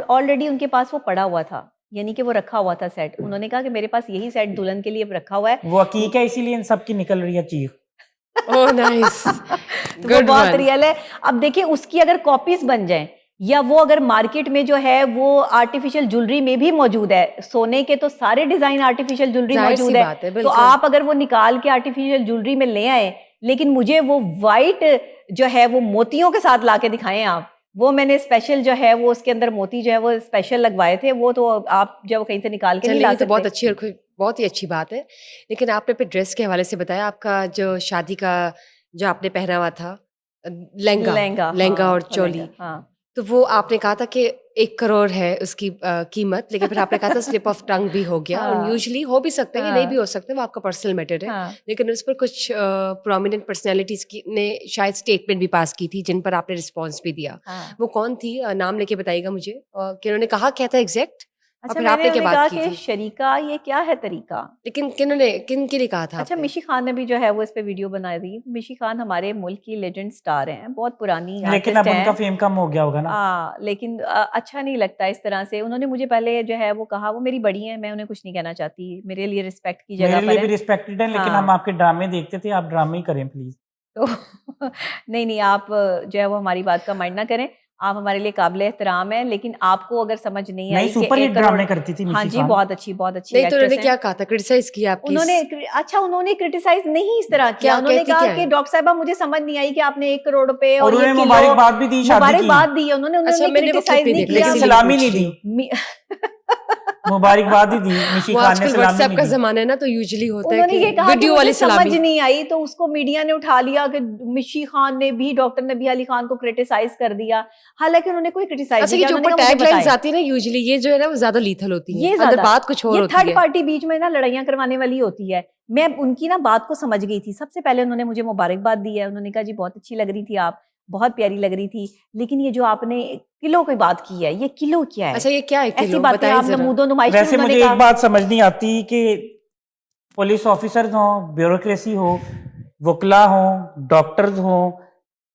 آلریڈی ان کے پاس وہ پڑا ہوا تھا, یعنی کہ وہ رکھا ہوا تھا سیٹ. انہوں نے کہا کہ میرے پاس یہی سیٹ دلہن کے لیے رکھا ہوا ہے. وہ عقیق ہے اسی لیے ان سب کی نکل رہی ہے چیخ. اوہ نائس, وہ بہت ریئل ہے. اب دیکھیں اس کی اگر کاپیز بن جائیں, یا وہ اگر مارکیٹ میں جو ہے وہ آرٹیفیشل جویلری میں بھی موجود ہے, سونے کے تو سارے ڈیزائن آرٹیفیشل جویلری موجود ہے, تو آپ اگر وہ نکال کے آرٹیفیشل جویلری میں لے آئیں, لیکن مجھے وہ وائٹ جو ہے وہ موتیوں کے ساتھ لا کے دکھائیں آپ. وہ میں نے اسپیشل جو ہے وہ اس کے اندر موتی جو ہے وہ اسپیشل لگوائے تھے, وہ تو آپ جو کہیں سے نکال کے نہیں لا سکتے. بہت اچھی اور بہت ہی اچھی بات ہے. لیکن آپ نے پھر ڈریس کے حوالے سے بتایا, آپ کا جو شادی کا جو آپ نے پہنا ہوا تھا لہنگا اور چولی, تو وہ آپ نے کہا تھا کہ 1 کروڑ ہے اس کی قیمت, لیکن پھر آپ نے کہا تھا سلپ آف ٹنگ بھی ہو گیا. اور یوزلی ہو بھی سکتا ہے, یہ نہیں بھی ہو سکتا, وہ آپ کا پرسنل میٹر ہے. لیکن اس پر کچھ پرومیننٹ پرسنالٹیز نے شاید اسٹیٹمنٹ بھی پاس کی تھی جن پر آپ نے رسپانس بھی دیا. وہ کون تھی, نام لے کے بتائیے گا مجھے, کہ انہوں نے کہا کیا تھا ایگزیکٹ. اچھا میں نے کہا کہ شریکہ یہ کیا ہے طریقہ, لیکن کن کے لیے کہا تھا؟ اچھا مشی خان نے بھی جو ہے وہ اس پہ ویڈیو بنائی تھی. مشی خان ہمارے ملک کی لیجنڈ سٹار ہیں, بہت پرانی آرٹسٹ ہیں, لیکن اب ان کا فیم کم ہو گیا ہوگا نا. ہاں لیکن اچھا نہیں لگتا اس طرح سے. انہوں نے مجھے پہلے جو ہے وہ کہا, وہ میری بڑی ہیں, میں انہیں کچھ نہیں کہنا چاہتی, میرے لیے رسپیکٹ کی جگہ پر ہے, میرے لیے بھی رسپیکٹڈ ہیں, لیکن ہم آپ کے ڈرامے دیکھتے تھے, آپ ڈرامے ہی کریں پلیز. تو نہیں آپ جو ہے وہ ہماری بات کا مائنڈ نہ کریں, آپ ہمارے لیے قابل احترام ہیں, لیکن آپ کو اگر سمجھ نہیں آئی سپر ہٹ ڈرامے کرتی تھی. ہاں جی بہت اچھی نہیں, تو انہوں نے کیا کہا تھا, کرٹیسائز کیا آپ کی؟ انہوں نے کرٹیسائز نہیں اس طرح کیا. انہوں نے کہا کہ ڈاکٹر صاحبہ مجھے سمجھ نہیں آئی کہ آپ نے 1 کروڑ روپے اور انہوں نے مبارکباد بھی دی, مبارکباد دی انہوں نے کرٹیسائز نہیں کیا, لیکن سلامی نہیں دی. مبارکباد ہی دی مشی خان نے, واٹس ایپ کا زمانہ ہے نا, تو یوزلی ہوتا ہے کہ ویڈیو والی سمجھ نہیں آئی, تو اس کو میڈیا نے اٹھا لیا کہ مشی خان نے بھی ڈاکٹر نبیہ علی خان کو کرٹیسائز کر دیا, حالانکہ انہوں نے کوئی کرٹیسائز نہیں کیا. جو اوپر ٹیگ لائنز آتی ہیں نا یوزلی, یہ جو ہے نا وہ زیادہ لیتھل ہوتی ہیں, اندر بات کچھ اور ہوتی ہے. یہ تھرڈ پارٹی بیچ میں نا لڑائیاں کروانے والی ہوتی ہے. میں ان کی نا بات کو سمجھ گئی تھی. سب سے پہلے انہوں نے مجھے مبارکباد دی ہے, انہوں نے کہا جی بہت اچھی لگ رہی تھی آپ, بہت پیاری لگ رہی تھی, لیکن یہ جو آپ نے کلو کی بات کی ہے, یہ کلو کیا ہے؟ اچھا یہ کیا ہے ایسی باتیں آپ نمود و نمائش. ویسے مجھے ایک بات سمجھ نہیں آتی کہ پولیس آفیسرز ہوں, بیوروکریسی ہو, وکلا ہوں, ڈاکٹرز ہوں,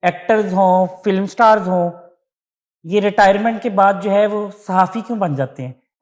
ایکٹرز ہوں, فلم سٹارز ہوں, یہ ریٹائرمنٹ کے بعد جو ہے وہ صحافی کیوں بن جاتے ہیں؟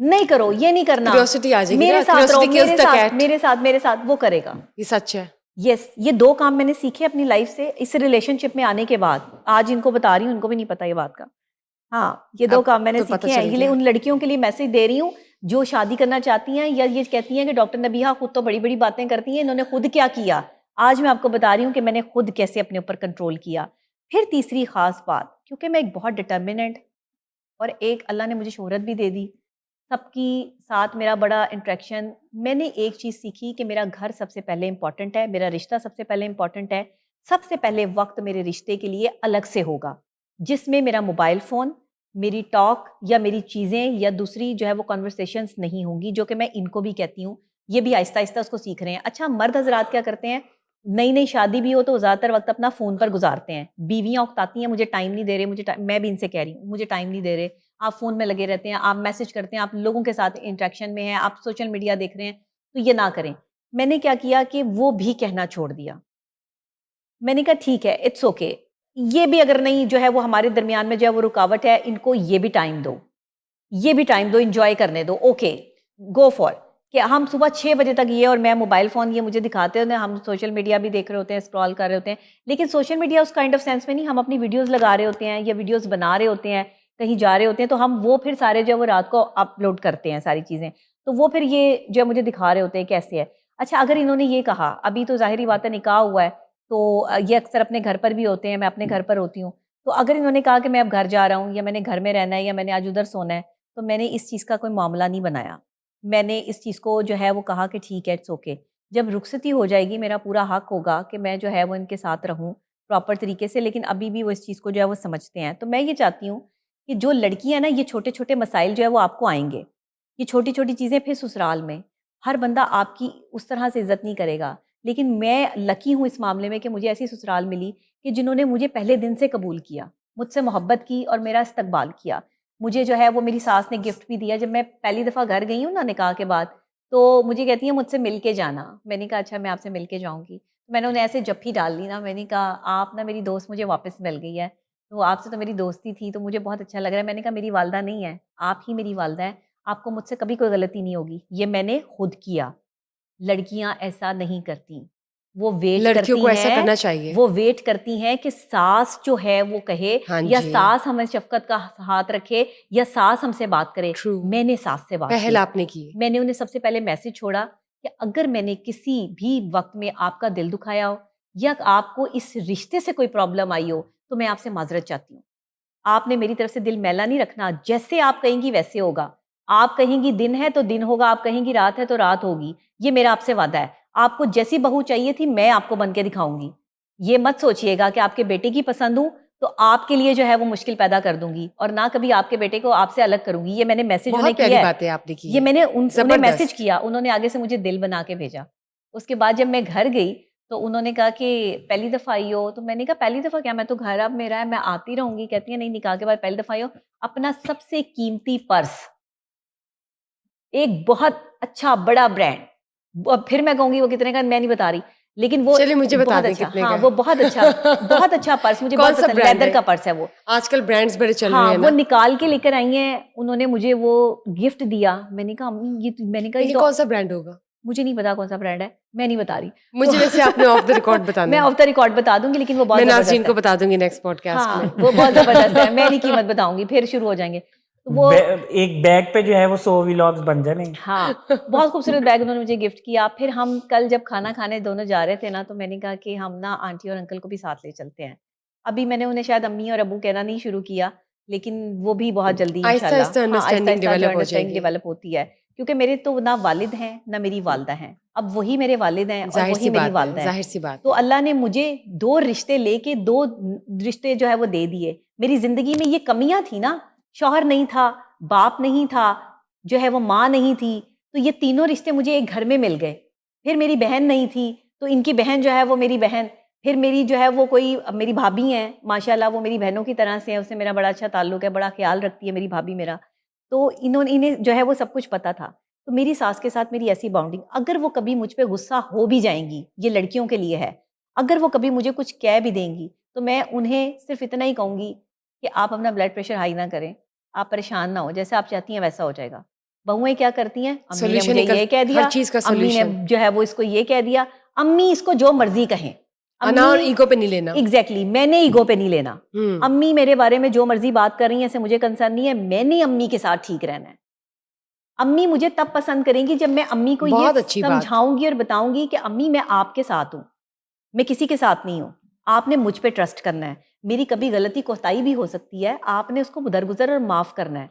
نہیں کرو, یہ نہیں کرنا, کیوریوسٹی آ جائے گی, میرے ساتھ رہو, میرے ساتھ وہ کرے گا. یہ سچ ہے. یس, یہ 2 کام میں نے سیکھے اپنی لائف سے اس ریلیشن شپ میں آنے کے بعد. آج ان کو بتا رہی ہوں, ان کو بھی نہیں پتا یہ بات کا. ہاں, یہ 2 کام میں نے سیکھے ہیں. یہ ان لڑکیوں کے لیے میسج دے رہی ہوں جو شادی کرنا چاہتی ہیں یا یہ کہتی ہیں کہ ڈاکٹر نبیہہ خود تو بڑی بڑی باتیں کرتی ہیں, انہوں نے خود کیا کیا. آج میں آپ کو بتا رہی ہوں کہ میں نے خود کیسے اپنے اوپر کنٹرول کیا. پھر تیسری خاص بات, کیونکہ میں ایک بہت ڈٹرمنٹ اور ایک اللہ نے مجھے شہرت بھی دے دی, سب کی ساتھ میرا بڑا انٹریکشن, میں نے ایک چیز سیکھی کہ میرا گھر سب سے پہلے امپورٹنٹ ہے, میرا رشتہ سب سے پہلے امپورٹنٹ ہے. سب سے پہلے وقت میرے رشتے کے لیے الگ سے ہوگا جس میں میرا موبائل فون, میری ٹاک یا میری چیزیں یا دوسری جو ہے وہ کنورسیشنز نہیں ہوں گی, جو کہ میں ان کو بھی کہتی ہوں. یہ بھی آہستہ آہستہ اس کو سیکھ رہے ہیں. اچھا, مرد حضرات کیا کرتے ہیں, نئی شادی بھی ہو تو زیادہ تر وقت اپنا فون پر گزارتے ہیں. بیویاں اکتاتی ہیں مجھے ٹائم نہیں دے رہے, میں بھی ان سے کہہ رہی ہوں مجھے ٹائم نہیں دے رہے. آپ فون میں لگے رہتے ہیں, آپ میسج کرتے ہیں, آپ لوگوں کے ساتھ انٹریکشن میں ہیں, آپ سوشل میڈیا دیکھ رہے ہیں, تو یہ نہ کریں. میں نے کیا کیا کہ وہ بھی کہنا چھوڑ دیا. میں نے کہا ٹھیک ہے, اٹس اوکے, یہ بھی اگر نہیں جو ہے وہ ہمارے درمیان میں جو ہے وہ رکاوٹ ہے, ان کو یہ بھی ٹائم دو, انجوائے کرنے دو. اوکے, گو فار, کہ ہم صبح 6 بجے تک یہ اور میں موبائل فون یہ مجھے دکھاتے ہوتے ہیں, ہم سوشل میڈیا بھی دیکھ رہے ہوتے ہیں, اسکرال کر رہے ہوتے ہیں, لیکن سوشل میڈیا اس کائنڈ آف سینس میں نہیں, ہم اپنی ویڈیوز لگا رہے ہوتے ہیں یا ویڈیوز بنا رہے ہوتے ہیں, کہیں جا رہے ہوتے ہیں, تو ہم وہ پھر سارے جو ہے وہ رات کو اپلوڈ کرتے ہیں ساری چیزیں, تو وہ پھر یہ جو مجھے دکھا رہے ہوتے ہیں کیسے ہے. اچھا, اگر انہوں نے یہ کہا, ابھی تو ظاہری بات ہے نکاح ہوا ہے تو یہ اکثر اپنے گھر پر بھی ہوتے ہیں, میں اپنے گھر پر ہوتی ہوں, تو اگر انہوں نے کہا کہ میں اب گھر جا رہا ہوں یا میں نے گھر میں رہنا ہے یا میں نے آج ادھر سونا ہے, تو میں نے اس چیز کا کوئی معاملہ نہیں بنایا. میں نے اس چیز کو جو ہے وہ کہا کہ ٹھیک ہے, اٹس اوکے. جب رخصتی ہو جائے گی میرا پورا حق ہوگا کہ میں جو ہے وہ ان کے ساتھ رہوں پراپر طریقے سے, لیکن ابھی بھی وہ اس چیز کو جو ہے وہ سمجھتے ہیں. تو میں یہ چاہتی ہوں کہ جو لڑکیاں ہیں نا, یہ چھوٹے چھوٹے مسائل جو ہے وہ آپ کو آئیں گے, یہ چھوٹی چھوٹی چیزیں پھر سسرال میں ہر بندہ آپ کی اس طرح سے عزت نہیں کرے گا. لیکن میں لکی ہوں اس معاملے میں کہ مجھے ایسی سسرال ملی کہ جنہوں نے مجھے پہلے دن سے قبول کیا, مجھ سے محبت کی اور میرا استقبال کیا. مجھے جو ہے وہ میری ساس نے گفٹ بھی دیا. جب میں پہلی دفعہ گھر گئی ہوں نا نکاح کے بعد, تو مجھے کہتی ہیں مجھ سے مل کے جانا. میں نے کہا اچھا, میں آپ سے مل کے جاؤں گی. میں نے انہیں ایسے جپھی ڈال لی نا, میں نے کہا آپ نا میری دوست مجھے واپس مل گئی ہے, تو آپ سے تو میری دوستی تھی تو مجھے بہت اچھا لگ رہا ہے. میں نے کہا میری والدہ نہیں ہے, آپ ہی میری والدہ ہیں, آپ کو مجھ سے کبھی کوئی غلطی نہیں ہوگی, یہ میں نے خود کیا. لڑکیاں ایسا نہیں کرتی, وہ ویٹ لڑکیوں کرتی کو ایسا ہیں, کرنا چاہیے. وہ ویٹ کرتی ہیں کہ ساس جو ہے وہ کہے ہاں یا جی, ساس ہمیں شفقت کا ہاتھ رکھے یا ساس ہم سے بات کرے. True. میں نے ساس سے بات پہل کی, آپ نے کی. میں نے انہیں سب سے پہلے میسج چھوڑا کہ اگر میں نے کسی بھی وقت میں آپ کا دل دکھایا ہو یا آپ کو اس رشتے سے کوئی پرابلم آئی ہو تو میں آپ سے معذرت چاہتی ہوں. آپ نے میری طرف سے دل میلا نہیں رکھنا, جیسے آپ کہیں گی ویسے ہوگا. آپ کہیں گی دن ہے تو دن ہوگا, آپ کہیں گی رات ہے تو رات ہوگی, یہ میرا آپ سے وعدہ ہے. آپ کو جیسی بہو چاہیے تھی میں آپ کو بن کے دکھاؤں گی. یہ مت سوچئے گا کہ آپ کے بیٹے کی پسند ہوں تو آپ کے لیے جو ہے وہ مشکل پیدا کر دوں گی اور نہ کبھی آپ کے بیٹے کو آپ سے الگ کروں گی. یہ میں نے میسج انہیں بہت پیاری کیا ہے, باتیں آپ نے کی یہ ہے. میں نے انہیں میسج زبردست. کیا, انہوں نے آگے سے مجھے دل بنا کے بھیجا. اس کے بعد جب میں گھر گئی تو انہوں نے کہا کہ پہلی دفعہ آئی ہو, تو میں نے کہا پہلی دفعہ کیا, میں تو گھر اب میرا ہے, میں آتی رہوں گی. کہتی ہیں نہیں, نکاح کے بعد پہلی دفعہ آئی ہو, اپنا سب سے قیمتی پرس, ایک بہت اچھا بڑا برانڈ, پھر میں کہوں گی وہ کتنے کا میں نہیں بتا رہی, لیکن وہ چلیے مجھے بتا بہت دیں اچھا, کتنے ہاں کا. وہ بہت اچھا پرس, مجھے کون بہت سا پسند, برانڈ لیدر ہے؟ کا پرس ہے وہ. آج کل برانڈز بڑے چل رہے ہاں, ہیں وہ نا. نکال کے لے کر آئی ہیں, انہوں نے مجھے وہ گفٹ دیا. میں نے کہا امی یہ, میں نے کہا یہ لیکن تو کون سا برانڈ ہوگا؟ مجھے نہیں پتا کون سا برانڈ ہے, میں نہیں بتا رہی. مجھے ویسے آپ نے آف دا ریکارڈ بتانا میں ہے. آف دا ریکارڈ بتا دوں گی, لیکن وہ بہت میں زبردست ناظرین ہے. کو بتا دوں گی نیکسٹ پوڈ کاسٹ ہاں, میں. وہ بہت زبردست ہے, میں نہیں قیمت بتاؤں گی, پھر شروع ہو جائیں گے. وہ ایک بیگ پہ جو ہے وہ 100 ولاگز بن جانے. ہاں, بہت خوبصورت بیگ انہوں نے مجھے گفٹ کیا. پھر ہم کل جب کھانا کھانے دونوں جا رہے تھے نا, تو میں نے کہا کہ ہم نا آنٹی اور انکل کو بھی ساتھ لے چلتے ہیں. ابھی میں نے انہیں شاید امی اور ابو کہنا نہیں شروع کیا, لیکن وہ بھی بہت جلدی آہستہ انشاءاللہ آہستہ آہستہ انڈرسٹینڈنگ آہستہ جو ڈیولپ ہو جائے انڈرسٹینڈنگ گی. ڈیولپ ہوتی ہے, کیونکہ میرے تو نہ والد ہیں نہ میری والدہ ہیں. اب وہی میرے والد ہیں اور ظاہر وہی سی میری بات ہے, والدہ ہیں. ظاہر سی بات تو ہے. اللہ نے مجھے 2 رشتے لے کے 2 رشتے جو ہے وہ دے دیے. میری زندگی میں یہ کمیاں تھیں نا, شوہر نہیں تھا, باپ نہیں تھا, جو ہے وہ ماں نہیں تھی, تو یہ تینوں رشتے مجھے ایک گھر میں مل گئے. پھر میری بہن نہیں تھی تو ان کی بہن جو ہے وہ میری بہن, پھر میری جو ہے وہ کوئی میری بھابھی ہیں ماشاءاللہ, وہ میری بہنوں کی طرح سے ہیں, اس سے میرا بڑا اچھا تعلق ہے, بڑا خیال رکھتی ہے میری بھابھی میرا. تو انہیں جو ہے وہ سب کچھ پتہ تھا. تو میری ساس کے ساتھ میری ایسی باؤنڈنگ, اگر وہ کبھی مجھ پہ غصہ ہو بھی جائیں گی, یہ لڑکیوں کے لیے ہے, اگر وہ کبھی مجھے کچھ کہہ بھی دیں گی تو میں انہیں صرف اتنا ہی کہوں گی کہ آپ اپنا بلڈ پریشر ہائی نہ کریں, آپ پریشان نہ ہو, جیسے آپ چاہتی ہیں ویسا ہو جائے گا, بہویں کیا کرتی ہیں, امی نے Solution مجھے یہ کہہ دیا, ہر چیز کا امی نے solution. جو ہے وہ اس کو یہ کہہ دیا, امی اس کو جو مرضی کہیں, انا اور ایگو پہ نہیں لینا. ایگزیکٹلی, میں نے ایگو پہ نہیں لینا. امی میرے بارے میں جو مرضی بات کر رہی ہیں, اسے مجھے کنسرن نہیں ہے, میں نے امی کے ساتھ ٹھیک رہنا ہے. امی مجھے تب پسند کریں گی جب میں امی کو بہت یہ اچھی بات. سمجھاؤں گی اور بتاؤں گی کہ امی میں آپ کے ساتھ ہوں, میں کسی کے ساتھ نہیں ہوں, آپ نے مجھ پہ ٹرسٹ کرنا ہے, میری کبھی غلطی کوتاہی بھی ہو سکتی ہے, آپ نے اس کو درگزر اور معاف کرنا ہے.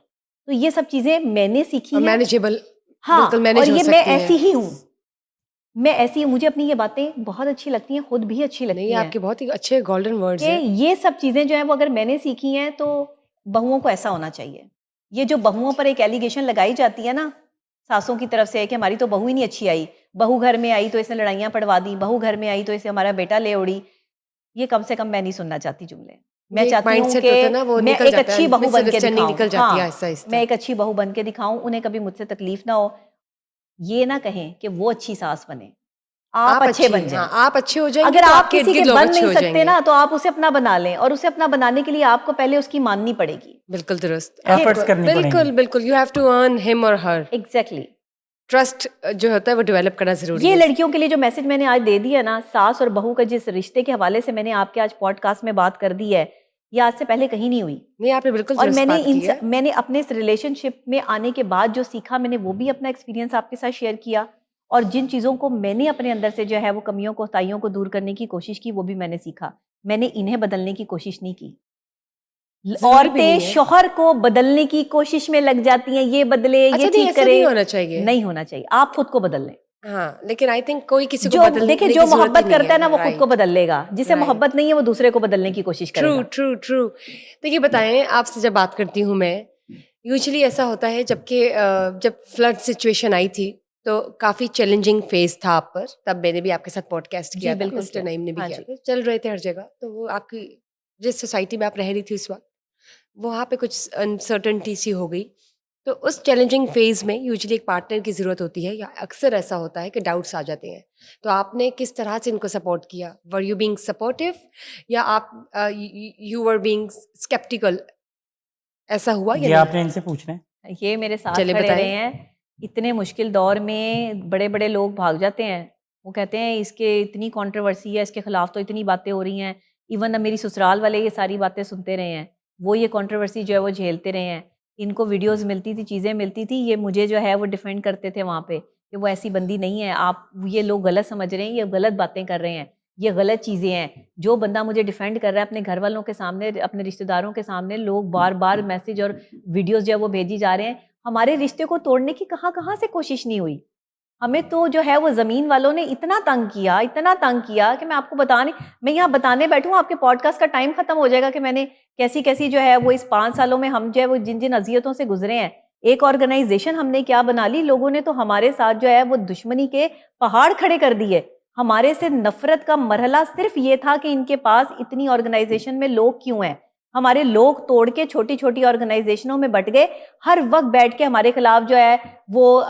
تو یہ سب چیزیں میں نے سیکھی ہیں. مینیجیبل. ہاں, بالکل مینیج اور ہو یہ سکتی میں ہیں. ایسی ہی ہوں, میں ایسی ہوں, مجھے اپنی یہ باتیں بہت اچھی لگتی ہیں, خود بھی اچھی لگتی نہیں, ہیں آپ کے بہت ہی اچھے گولڈن ورڈز کہ ہیں. یہ سب چیزیں جو ہیں وہ اگر میں نے سیکھی ہیں تو بہوؤں کو ایسا ہونا چاہیے. یہ جو بہوؤں پر ایک ایلیگیشن لگائی جاتی ہے نا ساسوں کی طرف سے کہ ہماری تو بہو ہی نہیں اچھی آئی, بہو گھر میں آئی تو اس نے لڑائیاں پڑوا دی, بہو گھر میں آئی تو اسے ہمارا بیٹا لے اڑی, یہ کم سے کم میں نہیں سننا چاہتی جملے. میں چاہتی ہوں کہ میں ایک اچھی بہو بن کے دکھاؤں, میں ایک اچھی بہو بن کے دکھاؤں, انہیں کبھی مجھ سے تکلیف نہ ہو. یہ نہ کہیں کہ وہ اچھی ساس بنے, آپ اچھے بن جائیں. آپ اچھے ہو جائیں گے اگر تو آپ کسی کے بن نہیں سکتے گے. نا تو آپ اسے اپنا بنا لیں, اور اسے اپنا بنانے کے لیے آپ کو پہلے اس کی ماننی پڑے گی. بالکل درست, ایفرٹس کرنی پڑیں گے. بالکل بالکل. یو ہیو ٹو ارن ہم اور ہر. ایگزیکٹلی. ٹرسٹ جو ہوتا ہے وہ ڈیولپ کرنا ضروری ہے. یہ لڑکیوں کے لیے جو میسج میں نے آج دے دیا نا, ساس اور بہو کا جس رشتے کے حوالے سے میں نے آپ کے آج پوڈ کاسٹ میں بات کر دی ہے, یہ آج سے پہلے کہیں نہیں ہوئی. نہیں, آپ نے بالکل اور درست بات کی ہے. میں نے اپنے اس ریلیشن شپ میں آنے کے بعد جو سیکھا, میں نے وہ بھی اپنا ایکسپیرینس آپ کے ساتھ شیئر کیا, اور جن چیزوں کو میں نے اپنے اندر سے جو ہے وہ کمیوں کوتاہیوں کو دور کرنے کی کوشش کی, وہ بھی میں نے سیکھا. میں نے انہیں بدلنے کی کوشش نہیں کی. عورتیں شوہر کو بدلنے کی کوشش میں لگ جاتی ہیں, یہ بدلے, یہ ٹھیک کرے. نہیں ہونا چاہیے, نہیں ہونا چاہیے, آپ خود کو بدل لیں. ہاں, لیکن آئی تھنک کوئی کسی کو جو دیکھیں جو محبت کرتا ہے نا وہ خود کو بدل لے گا, جسے محبت نہیں ہے وہ دوسرے کو بدلنے کی کوشش کرے گا. ٹرو. تو یہ بتائیں, آپ سے جب بات کرتی ہوں میں, یوزلی ایسا ہوتا ہے جب فلڈ سچویشن آئی تھی تو کافی چیلنجنگ فیز تھا آپ پر, تب میں نے بھی آپ کے ساتھ پوڈ کاسٹ کیا تھا, مسٹر نعیم نے بھی کیا تھا, چل رہے تھے ہر جگہ. تو وہ آپ کی جس سوسائٹی میں آپ رہ رہی تھی اس وقت, وہاں پہ کچھ انسرٹنٹی سی ہو گئی. تو اس چیلنجنگ فیز میں یوزلی ایک پارٹنر کی ضرورت ہوتی ہے, یا اکثر ایسا ہوتا ہے کہ ڈاؤٹس آ جاتے ہیں. تو آپ نے کس طرح سے ان کو سپورٹ کیا؟ ور یو بینگ سپورٹیو, یا آپ یو ور بینگ اسکیپٹیکل؟ ایسا ہوا یا یہ آپ نے ان سے پوچھنا ہے. یہ میرے ساتھ کھڑے رہے ہیں اتنے مشکل دور میں, بڑے بڑے لوگ بھاگ جاتے ہیں, وہ کہتے ہیں اس کے اتنی کنٹروورسی ہے, اس کے خلاف تو اتنی باتیں ہو رہی ہیں. ایون میری سسرال والے یہ ساری باتیں سنتے رہے ہیں, وہ یہ کنٹروورسی جو ہے وہ جھیلتے رہے ہیں. ان کو ویڈیوز ملتی تھی, چیزیں ملتی تھی, یہ مجھے جو ہے وہ ڈیفینڈ کرتے تھے وہاں پہ کہ وہ ایسی بندی نہیں ہے, آپ یہ لوگ غلط سمجھ رہے ہیں, یہ غلط باتیں کر رہے ہیں, یہ غلط چیزیں ہیں. جو بندہ مجھے ڈیفینڈ کر رہا ہے اپنے گھر والوں کے سامنے, اپنے رشتہ داروں کے سامنے, لوگ بار بار میسج اور ویڈیوز جو ہے وہ بھیجی جا رہے ہیں. ہمارے رشتے کو توڑنے کی کہاں سے کوشش نہیں ہوئی. ہمیں تو جو ہے وہ زمین والوں نے اتنا تنگ کیا کہ میں آپ کو میں یہاں بتانے بیٹھوں, آپ کے پوڈ کاسٹ کا ٹائم ختم ہو جائے گا کہ میں نے کیسی جو ہے وہ اس 5 سالوں میں ہم جو ہے وہ جن اذیتوں سے گزرے ہیں. ایک آرگنائزیشن ہم نے کیا بنا لی, لوگوں نے تو ہمارے ساتھ جو ہے وہ دشمنی کے پہاڑ کھڑے کر دیے. ہمارے سے نفرت کا مرحلہ صرف یہ تھا کہ ان کے پاس اتنی آرگنائزیشن میں لوگ کیوں ہیں. ہمارے لوگ توڑ کے چھوٹی چھوٹی آرگنائزیشنوں میں بٹ گئے, ہر وقت بیٹھ کے ہمارے خلاف جو ہے وہ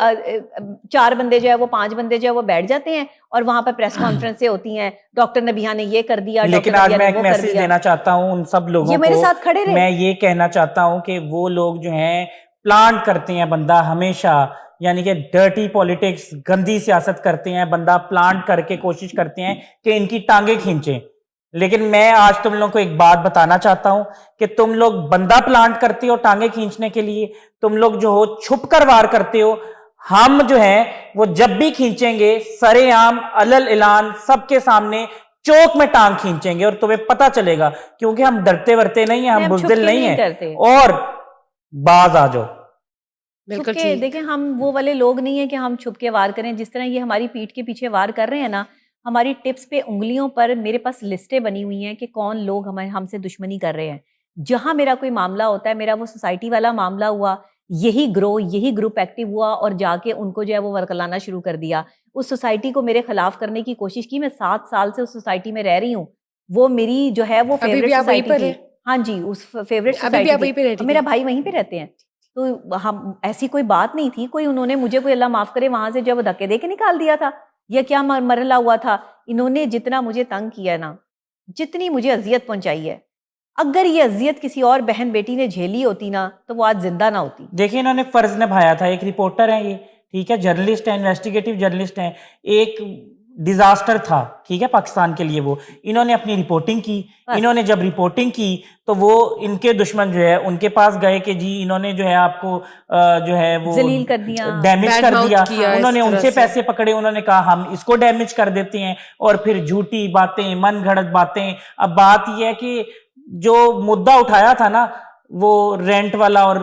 4 بندے جو ہے وہ 5 بندے جو ہے وہ بیٹھ جاتے ہیں, اور وہاں پہ پریس کانفرنسیں ہوتی ہیں, ڈاکٹر نبیہ نے یہ کر دیا, لیکن آج میں ایک میسج دینا چاہتا ہوں ان سب لوگوں کو, یہ میرے ساتھ کھڑے رہے. میں یہ کہنا چاہتا ہوں کہ وہ لوگ جو ہیں پلانٹ کرتے ہیں بندہ ہمیشہ, یعنی کہ ڈرٹی پولیٹکس, گندی سیاست کرتے ہیں, بندہ پلانٹ کر کے کوشش کرتے ہیں کہ ان کی ٹانگیں کھینچیں. لیکن میں آج تم لوگوں کو ایک بات بتانا چاہتا ہوں کہ تم لوگ بندہ پلانٹ کرتے ہو ٹانگیں کھینچنے کے لیے, تم لوگ جو ہو چھپ کر وار کرتے ہو. ہم جو ہیں وہ جب بھی کھینچیں گے سرے عام علل اعلان سب کے سامنے چوک میں ٹانگ کھینچیں گے, اور تمہیں پتا چلے گا, کیونکہ ہم ڈرتے ورتے نہیں ہیں, ہم بزدل نہیں ہیں, اور باز آ جاؤ. بالکل دیکھیں, ہم وہ والے لوگ نہیں ہیں کہ ہم چھپ کے وار کریں. جس طرح یہ ہماری پیٹھ کے پیچھے وار کر رہے ہیں نا, ہماری ٹپس پہ انگلیوں پر میرے پاس لسٹیں بنی ہوئی ہیں کہ کون لوگ ہم سے دشمنی کر رہے ہیں. جہاں میرا کوئی معاملہ ہوتا ہے, میرا وہ سوسائٹی والا معاملہ ہوا, یہی گروپ ایکٹیو ہوا, اور جا کے ان کو جو ہے وہ ورکلانا شروع کر دیا. اس سوسائٹی کو میرے خلاف کرنے کی کوشش کی. میں 7 سال سے اس سوسائٹی میں رہ رہی ہوں, وہ میری جو ہے وہ فیوریٹ سوسائٹی تھی. ہاں جی, اس فیوریٹ سوسائٹی, میرا بھائی وہیں پہ رہتے ہیں. تو ہم ایسی کوئی بات نہیں تھی, کوئی انہوں نے مجھے کوئی اللہ معاف کرے وہاں سے جو وہ دھکے دے کے نکال دیا تھا. یہ کیا مرحلہ ہوا تھا. انہوں نے جتنا مجھے تنگ کیا نا, جتنی مجھے اذیت پہنچائی ہے, اگر یہ اذیت کسی اور بہن بیٹی نے جھیلی ہوتی نا تو وہ آج زندہ نہ ہوتی. دیکھیں انہوں نے فرض نبھایا تھا, ایک رپورٹر ہیں یہ, ٹھیک ہے, جرنلسٹ ہیں, انویسٹیگیٹو جرنلسٹ ہیں, ایک ڈیزاسٹر تھا, ٹھیک ہے, پاکستان کے لیے, وہ انہوں نے اپنی رپورٹنگ کی. انہوں نے جب رپورٹنگ کی تو وہ ان کے دشمن جو ہے ان کے پاس گئے کہ جی انہوں نے جو ہے آپ کو جو ہے وہ ذلیل کر دیا, ڈیمیج Bad کر mouth دیا. کیا انہوں اس نے ان طرح سے سے. پیسے پکڑے, انہوں نے کہا ہم اس کو ڈیمیج کر دیتے ہیں, اور پھر جھوٹی باتیں, من گھڑت باتیں. اب بات یہ ہے کہ جو مدعا اٹھایا تھا نا وہ رینٹ والا اور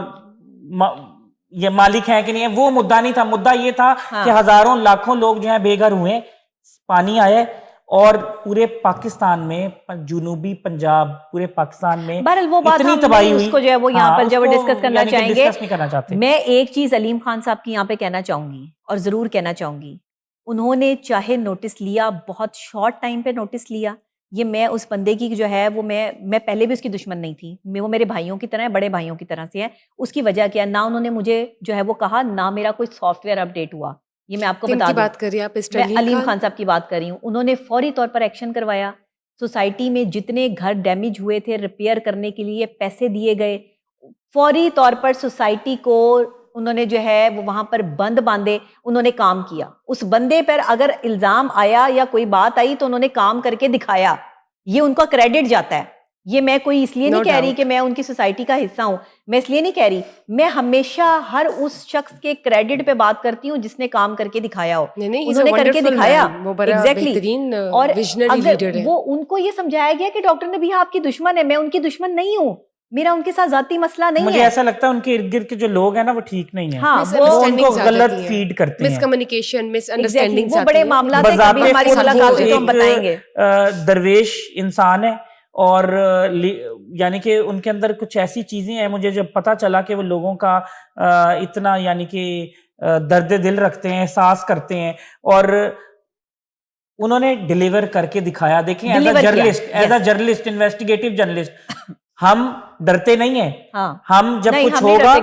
یہ مالک ہے کہ نہیں ہے, وہ مدعا نہیں تھا. مدعا یہ تھا کہ ہزاروں لاکھوں لوگ جو ہیں بے گھر ہوئے, پانی آئے, اور پورے پاکستان میں, جنوبی پنجاب, پورے پاکستان میں بہرحال وہ بات اتنی ہم تباہی نہیں ہوئی. اس کو جو ہے وہ یہاں پر جب ڈسکس کرنا یعنی کہ چاہیں گے. ڈسکس نہیں کرنا چاہتے. میں ایک چیز علیم خان صاحب کی یہاں پہ کہنا چاہوں گی, اور ضرور کہنا چاہوں گی, انہوں نے چاہے نوٹس لیا, بہت شارٹ ٹائم پہ نوٹس لیا. یہ میں اس بندے کی جو ہے وہ میں پہلے بھی اس کی دشمن نہیں تھی, وہ میرے بھائیوں کی طرح ہے, بڑے بھائیوں کی طرح سے ہے. اس کی وجہ کیا, نہ انہوں نے مجھے جو ہے وہ کہا, نہ میرا کوئی سافٹ ویئر اپڈیٹ ہوا. یہ میں آپ کو بتا دوں, بات کر رہی ہیں آپ, میں علیم خان صاحب کی بات کر رہی ہوں. انہوں نے فوری طور پر ایکشن کروایا. سوسائٹی میں جتنے گھر ڈیمیج ہوئے تھے ریپیئر کرنے کے لیے پیسے دیے گئے. فوری طور پر سوسائٹی کو انہوں نے جو ہے وہ وہاں پر بند باندھے, انہوں نے کام کیا. اس بندے پر اگر الزام آیا یا کوئی بات آئی تو انہوں نے کام کر کے دکھایا. یہ ان کا کریڈٹ جاتا ہے. یہ میں کوئی اس لیے نہیں کہہ رہی کہ میں ان کی سوسائٹی کا حصہ ہوں, میں اس لیے نہیں کہہ رہی. میں ہمیشہ ہر اس شخص کے کریڈٹ پہ بات کرتی ہوں جس نے کام کر کے دکھایا ہو. انہوں نے کر کے دکھایا, ایگزیکٹلی. اور اگر وہ ان کو یہ سمجھایا گیا کہ ڈاکٹر نبیہ آپ کی دشمن ہے, میں ان کی دشمن نہیں ہوں, میرا ان کے ساتھ ذاتی مسئلہ نہیں ہے. مجھے ایسا لگتا ہے ان کے ارد گرد کے جو لوگ ہیں نا وہ ٹھیک نہیں ہیں. ہاں, وہ ان کو غلط فیڈ کرتے ہیں, مس کمیونیکیشن, مس انڈرسٹینڈنگ, وہ بڑے معاملات ہیں, کبھی ہماری ملاقات سے تو ہم بتائیں گے. درویش انسان ہے, اور یعنی کہ ان کے اندر کچھ ایسی چیزیں ہیں. مجھے جب پتا چلا کہ وہ لوگوں کا اتنا یعنی کہ درد دل رکھتے ہیں, احساس کرتے ہیں, اور انہوں نے ڈیلیور کر کے دکھایا. دیکھیں as a journalist, investigative journalist, ہم ڈرتے نہیں ہیں. ہم جب کچھ ہوگا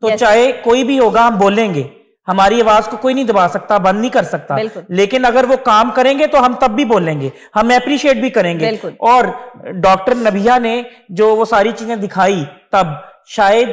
تو چاہے کوئی بھی ہوگا ہم بولیں گے. ہماری آواز کو کوئی نہیں دبا سکتا, بند نہیں کر سکتا. لیکن اگر وہ کام کریں گے تو ہم تب بھی بولیں گے, ہم اپریشیٹ بھی کریں گے. اور ڈاکٹر نبیہ نے جو وہ ساری چیزیں دکھائی, تب شاید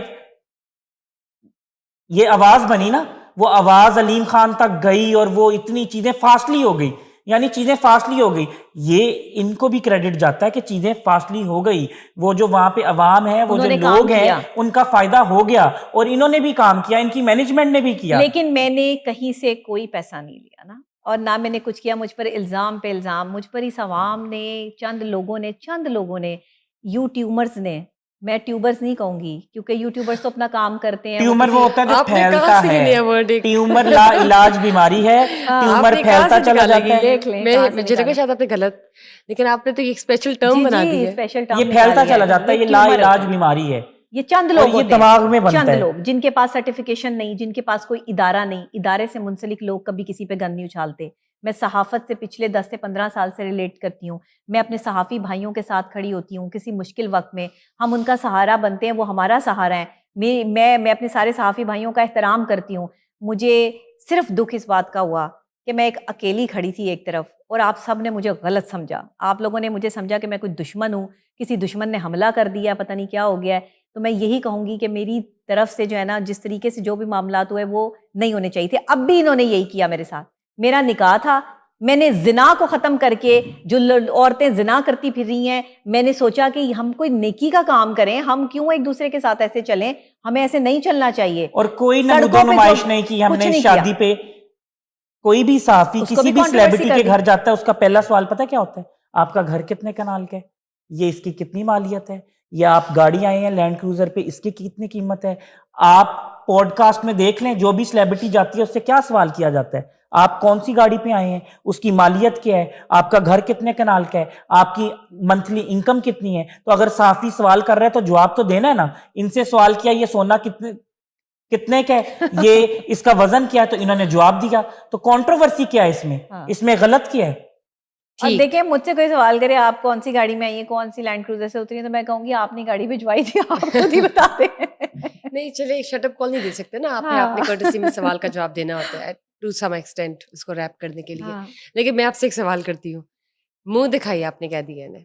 یہ آواز بنی نا, وہ آواز علیم خان تک گئی, اور وہ اتنی چیزیں فاسٹلی ہو گئی. یعنی چیزیں فاسٹلی ہو گئی. یہ ان کو بھی کریڈٹ جاتا ہے کہ چیزیں فاسٹلی ہو گئی. وہ جو وہاں پہ عوام ہے, وہ جو لوگ ہیں, ان کا فائدہ ہو گیا, اور انہوں نے بھی کام کیا, ان کی مینجمنٹ نے بھی کیا. لیکن میں نے کہیں سے کوئی پیسہ نہیں لیا نا, اور نہ میں نے کچھ کیا. مجھ پر الزام پہ الزام, مجھ پر اس عوام نے, چند لوگوں نے, یوٹیوبرز نے, میں ٹیوبرز نہیں کہوں گی کیونکہ یوٹیوبرز تو اپنا کام کرتے ہیں. ٹیومر وہ ہوتا ہے جو پھیلتا ہے, ٹیومر لا علاج بیماری ہے, ٹیومر پھیلتا چلا جاتا ہے. مجھے لگا شاید آپ نے غلط, لیکن آپ نے تو ایک اسپیشل ٹرم بنا دی ہے. یہ پھیلتا چلا جاتا ہے, یہ لا علاج بیماری ہے. یہ چند لوگ ہوتے دماغ میں بنتا ہے, چند لوگ جن کے پاس سرٹیفکیشن نہیں, جن کے پاس کوئی ادارہ نہیں, ادارے سے منسلک لوگ کبھی کسی پہ گن نہیں اچھالتے. میں صحافت سے پچھلے 10 سے 15 سال سے ریلیٹ کرتی ہوں. میں اپنے صحافی بھائیوں کے ساتھ کھڑی ہوتی ہوں کسی مشکل وقت میں. ہم ان کا سہارا بنتے ہیں, وہ ہمارا سہارا ہے. میں اپنے سارے صحافی بھائیوں کا احترام کرتی ہوں. مجھے صرف دکھ اس بات کا ہوا کہ میں ایک اکیلی کھڑی تھی ایک طرف, اور آپ سب نے مجھے غلط سمجھا. آپ لوگوں نے مجھے سمجھا کہ میں کوئی دشمن ہوں, کسی دشمن نے حملہ کر دیا, پتہ نہیں کیا ہو گیا ہے. تو میں یہی کہوں گی کہ میری طرف سے جو ہے نا, جس طریقے سے جو بھی معاملات ہوئے وہ نہیں ہونے چاہیے تھے. اب بھی انہوں نے یہی کیا میرے ساتھ. میرا نکاح تھا, میں نے زنا کو ختم کر کے, جو عورتیں زنا کرتی پھر رہی ہیں, میں نے سوچا کہ ہم کوئی نیکی کا کام کریں, ہم کیوں ایک دوسرے کے ساتھ ایسے چلیں, ہمیں ایسے نہیں چلنا چاہیے. اور کوئی نمود و نمائش نہیں کی ہم نے شادی پہ. کوئی بھی صحافی کسی بھی سیلیبریٹی کے گھر جاتا ہے, اس کا پہلا سوال پتہ کیا ہوتا ہے؟ آپ کا گھر کتنے کنال کا ہے, یہ اس کی کتنی مالیت ہے, یا آپ گاڑی آئے ہیں لینڈ کروزر پہ, اس کی کتنی قیمت ہے. آپ پوڈ کاسٹ میں دیکھ لیں, جو بھی سیلیبریٹی جاتی ہے اس سے کیا سوال کیا جاتا ہے, آپ کون سی گاڑی پہ آئے ہیں, اس کی مالیت کیا ہے, آپ کا گھر کتنے کنال کا ہے, آپ کی منتھلی انکم کتنی ہے. تو اگر صحافی سوال کر رہے ہیں تو جواب تو دینا ہے نا. ان سے سوال کیا یہ سونا کتنے کا ہے, یہ اس کا وزن کیا ہے, تو انہوں نے جواب دیا. تو کنٹروورسی کیا ہے اس میں غلط کیا ہے؟ اور دیکھیں مجھ سے کوئی سوال کرے آپ کون سی گاڑی میں آئی ہیں, کون سی لینڈ کروزر سے اتری ہیں, تو میں کہوں گی آپ نے گاڑی بھجوائی تھی, آپ خود ہی بتا دیں. نہیں چلے شٹ اپ کال نہیں دے سکتے نا آپ نے, آپ نے کورٹسی میں سوال کا جواب دینا ہوتا ہے ٹو سم ایکسٹینٹ, اس کو ریپ کرنے کے لیے. لیکن میں آپ سے ایک سوال کرتی ہوں, منہ دکھائیے, آپ نے کہہ دیا انہیں,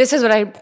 This is what I'm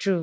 True.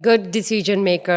Good decision maker.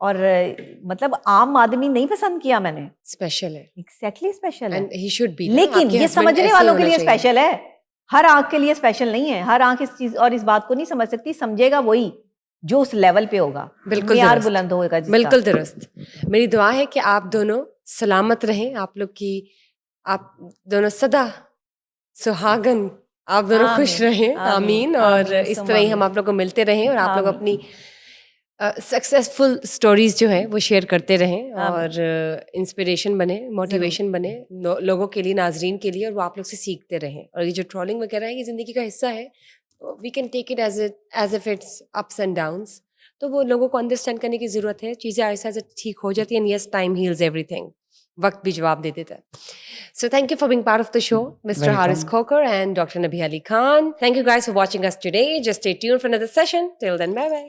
اور مطلب عام آدمی نہیں پسند کیا میں نے. اسپیشل ہے ایگزیکٹلی اسپیشل ہے, اینڈ ہی شوڈ بی. لیکن یہ سمجھنے والوں کے لیے اسپیشل ہے, ہر آنکھ کے لیے اسپیشل نہیں ہے. ہر آنکھ اس چیز اور اس بات کو نہیں سمجھ سکتی, سمجھے گا وہی جو اس لیول پہ ہوگا, بالکل معیار درست, بلند ہوگا جس کا. بالکل درست. میری دعا ہے کہ آپ دونوں سلامت رہیں, آپ لوگ کی, آپ دونوں سدا سہاگن, آپ دونوں خوش رہیں, آمین. اور اس طرح ہی ہم آپ لوگ کو ملتے رہیں اور آپ لوگ اپنی سکسیزفل اسٹوریز جو ہیں وہ شیئر کرتے رہیں اور انسپریشن بنے, موٹیویشن بنے لوگوں کے لیے, ناظرین کے لیے, اور وہ آپ لوگ سے سیکھتے رہیں. اور یہ جو ٹرولنگ وغیرہ ہے یہ زندگی کا حصہ ہے, we can take it as if it's ups and downs. تو وہ لوگوں کو انڈرسٹینڈ کرنے کی ضرورت ہے, چیزیں ایسا ایسا ٹھیک ہو جاتی ہیں. And yes, time heals everything, وقت بھی جواب دے دیتا ہے. So thank you for being part of the show, Mr. Haris Khokhar and Dr. Nabi Ali Khan. Thank you guys for watching us today. Just stay tuned for another session. Till then, bye-bye.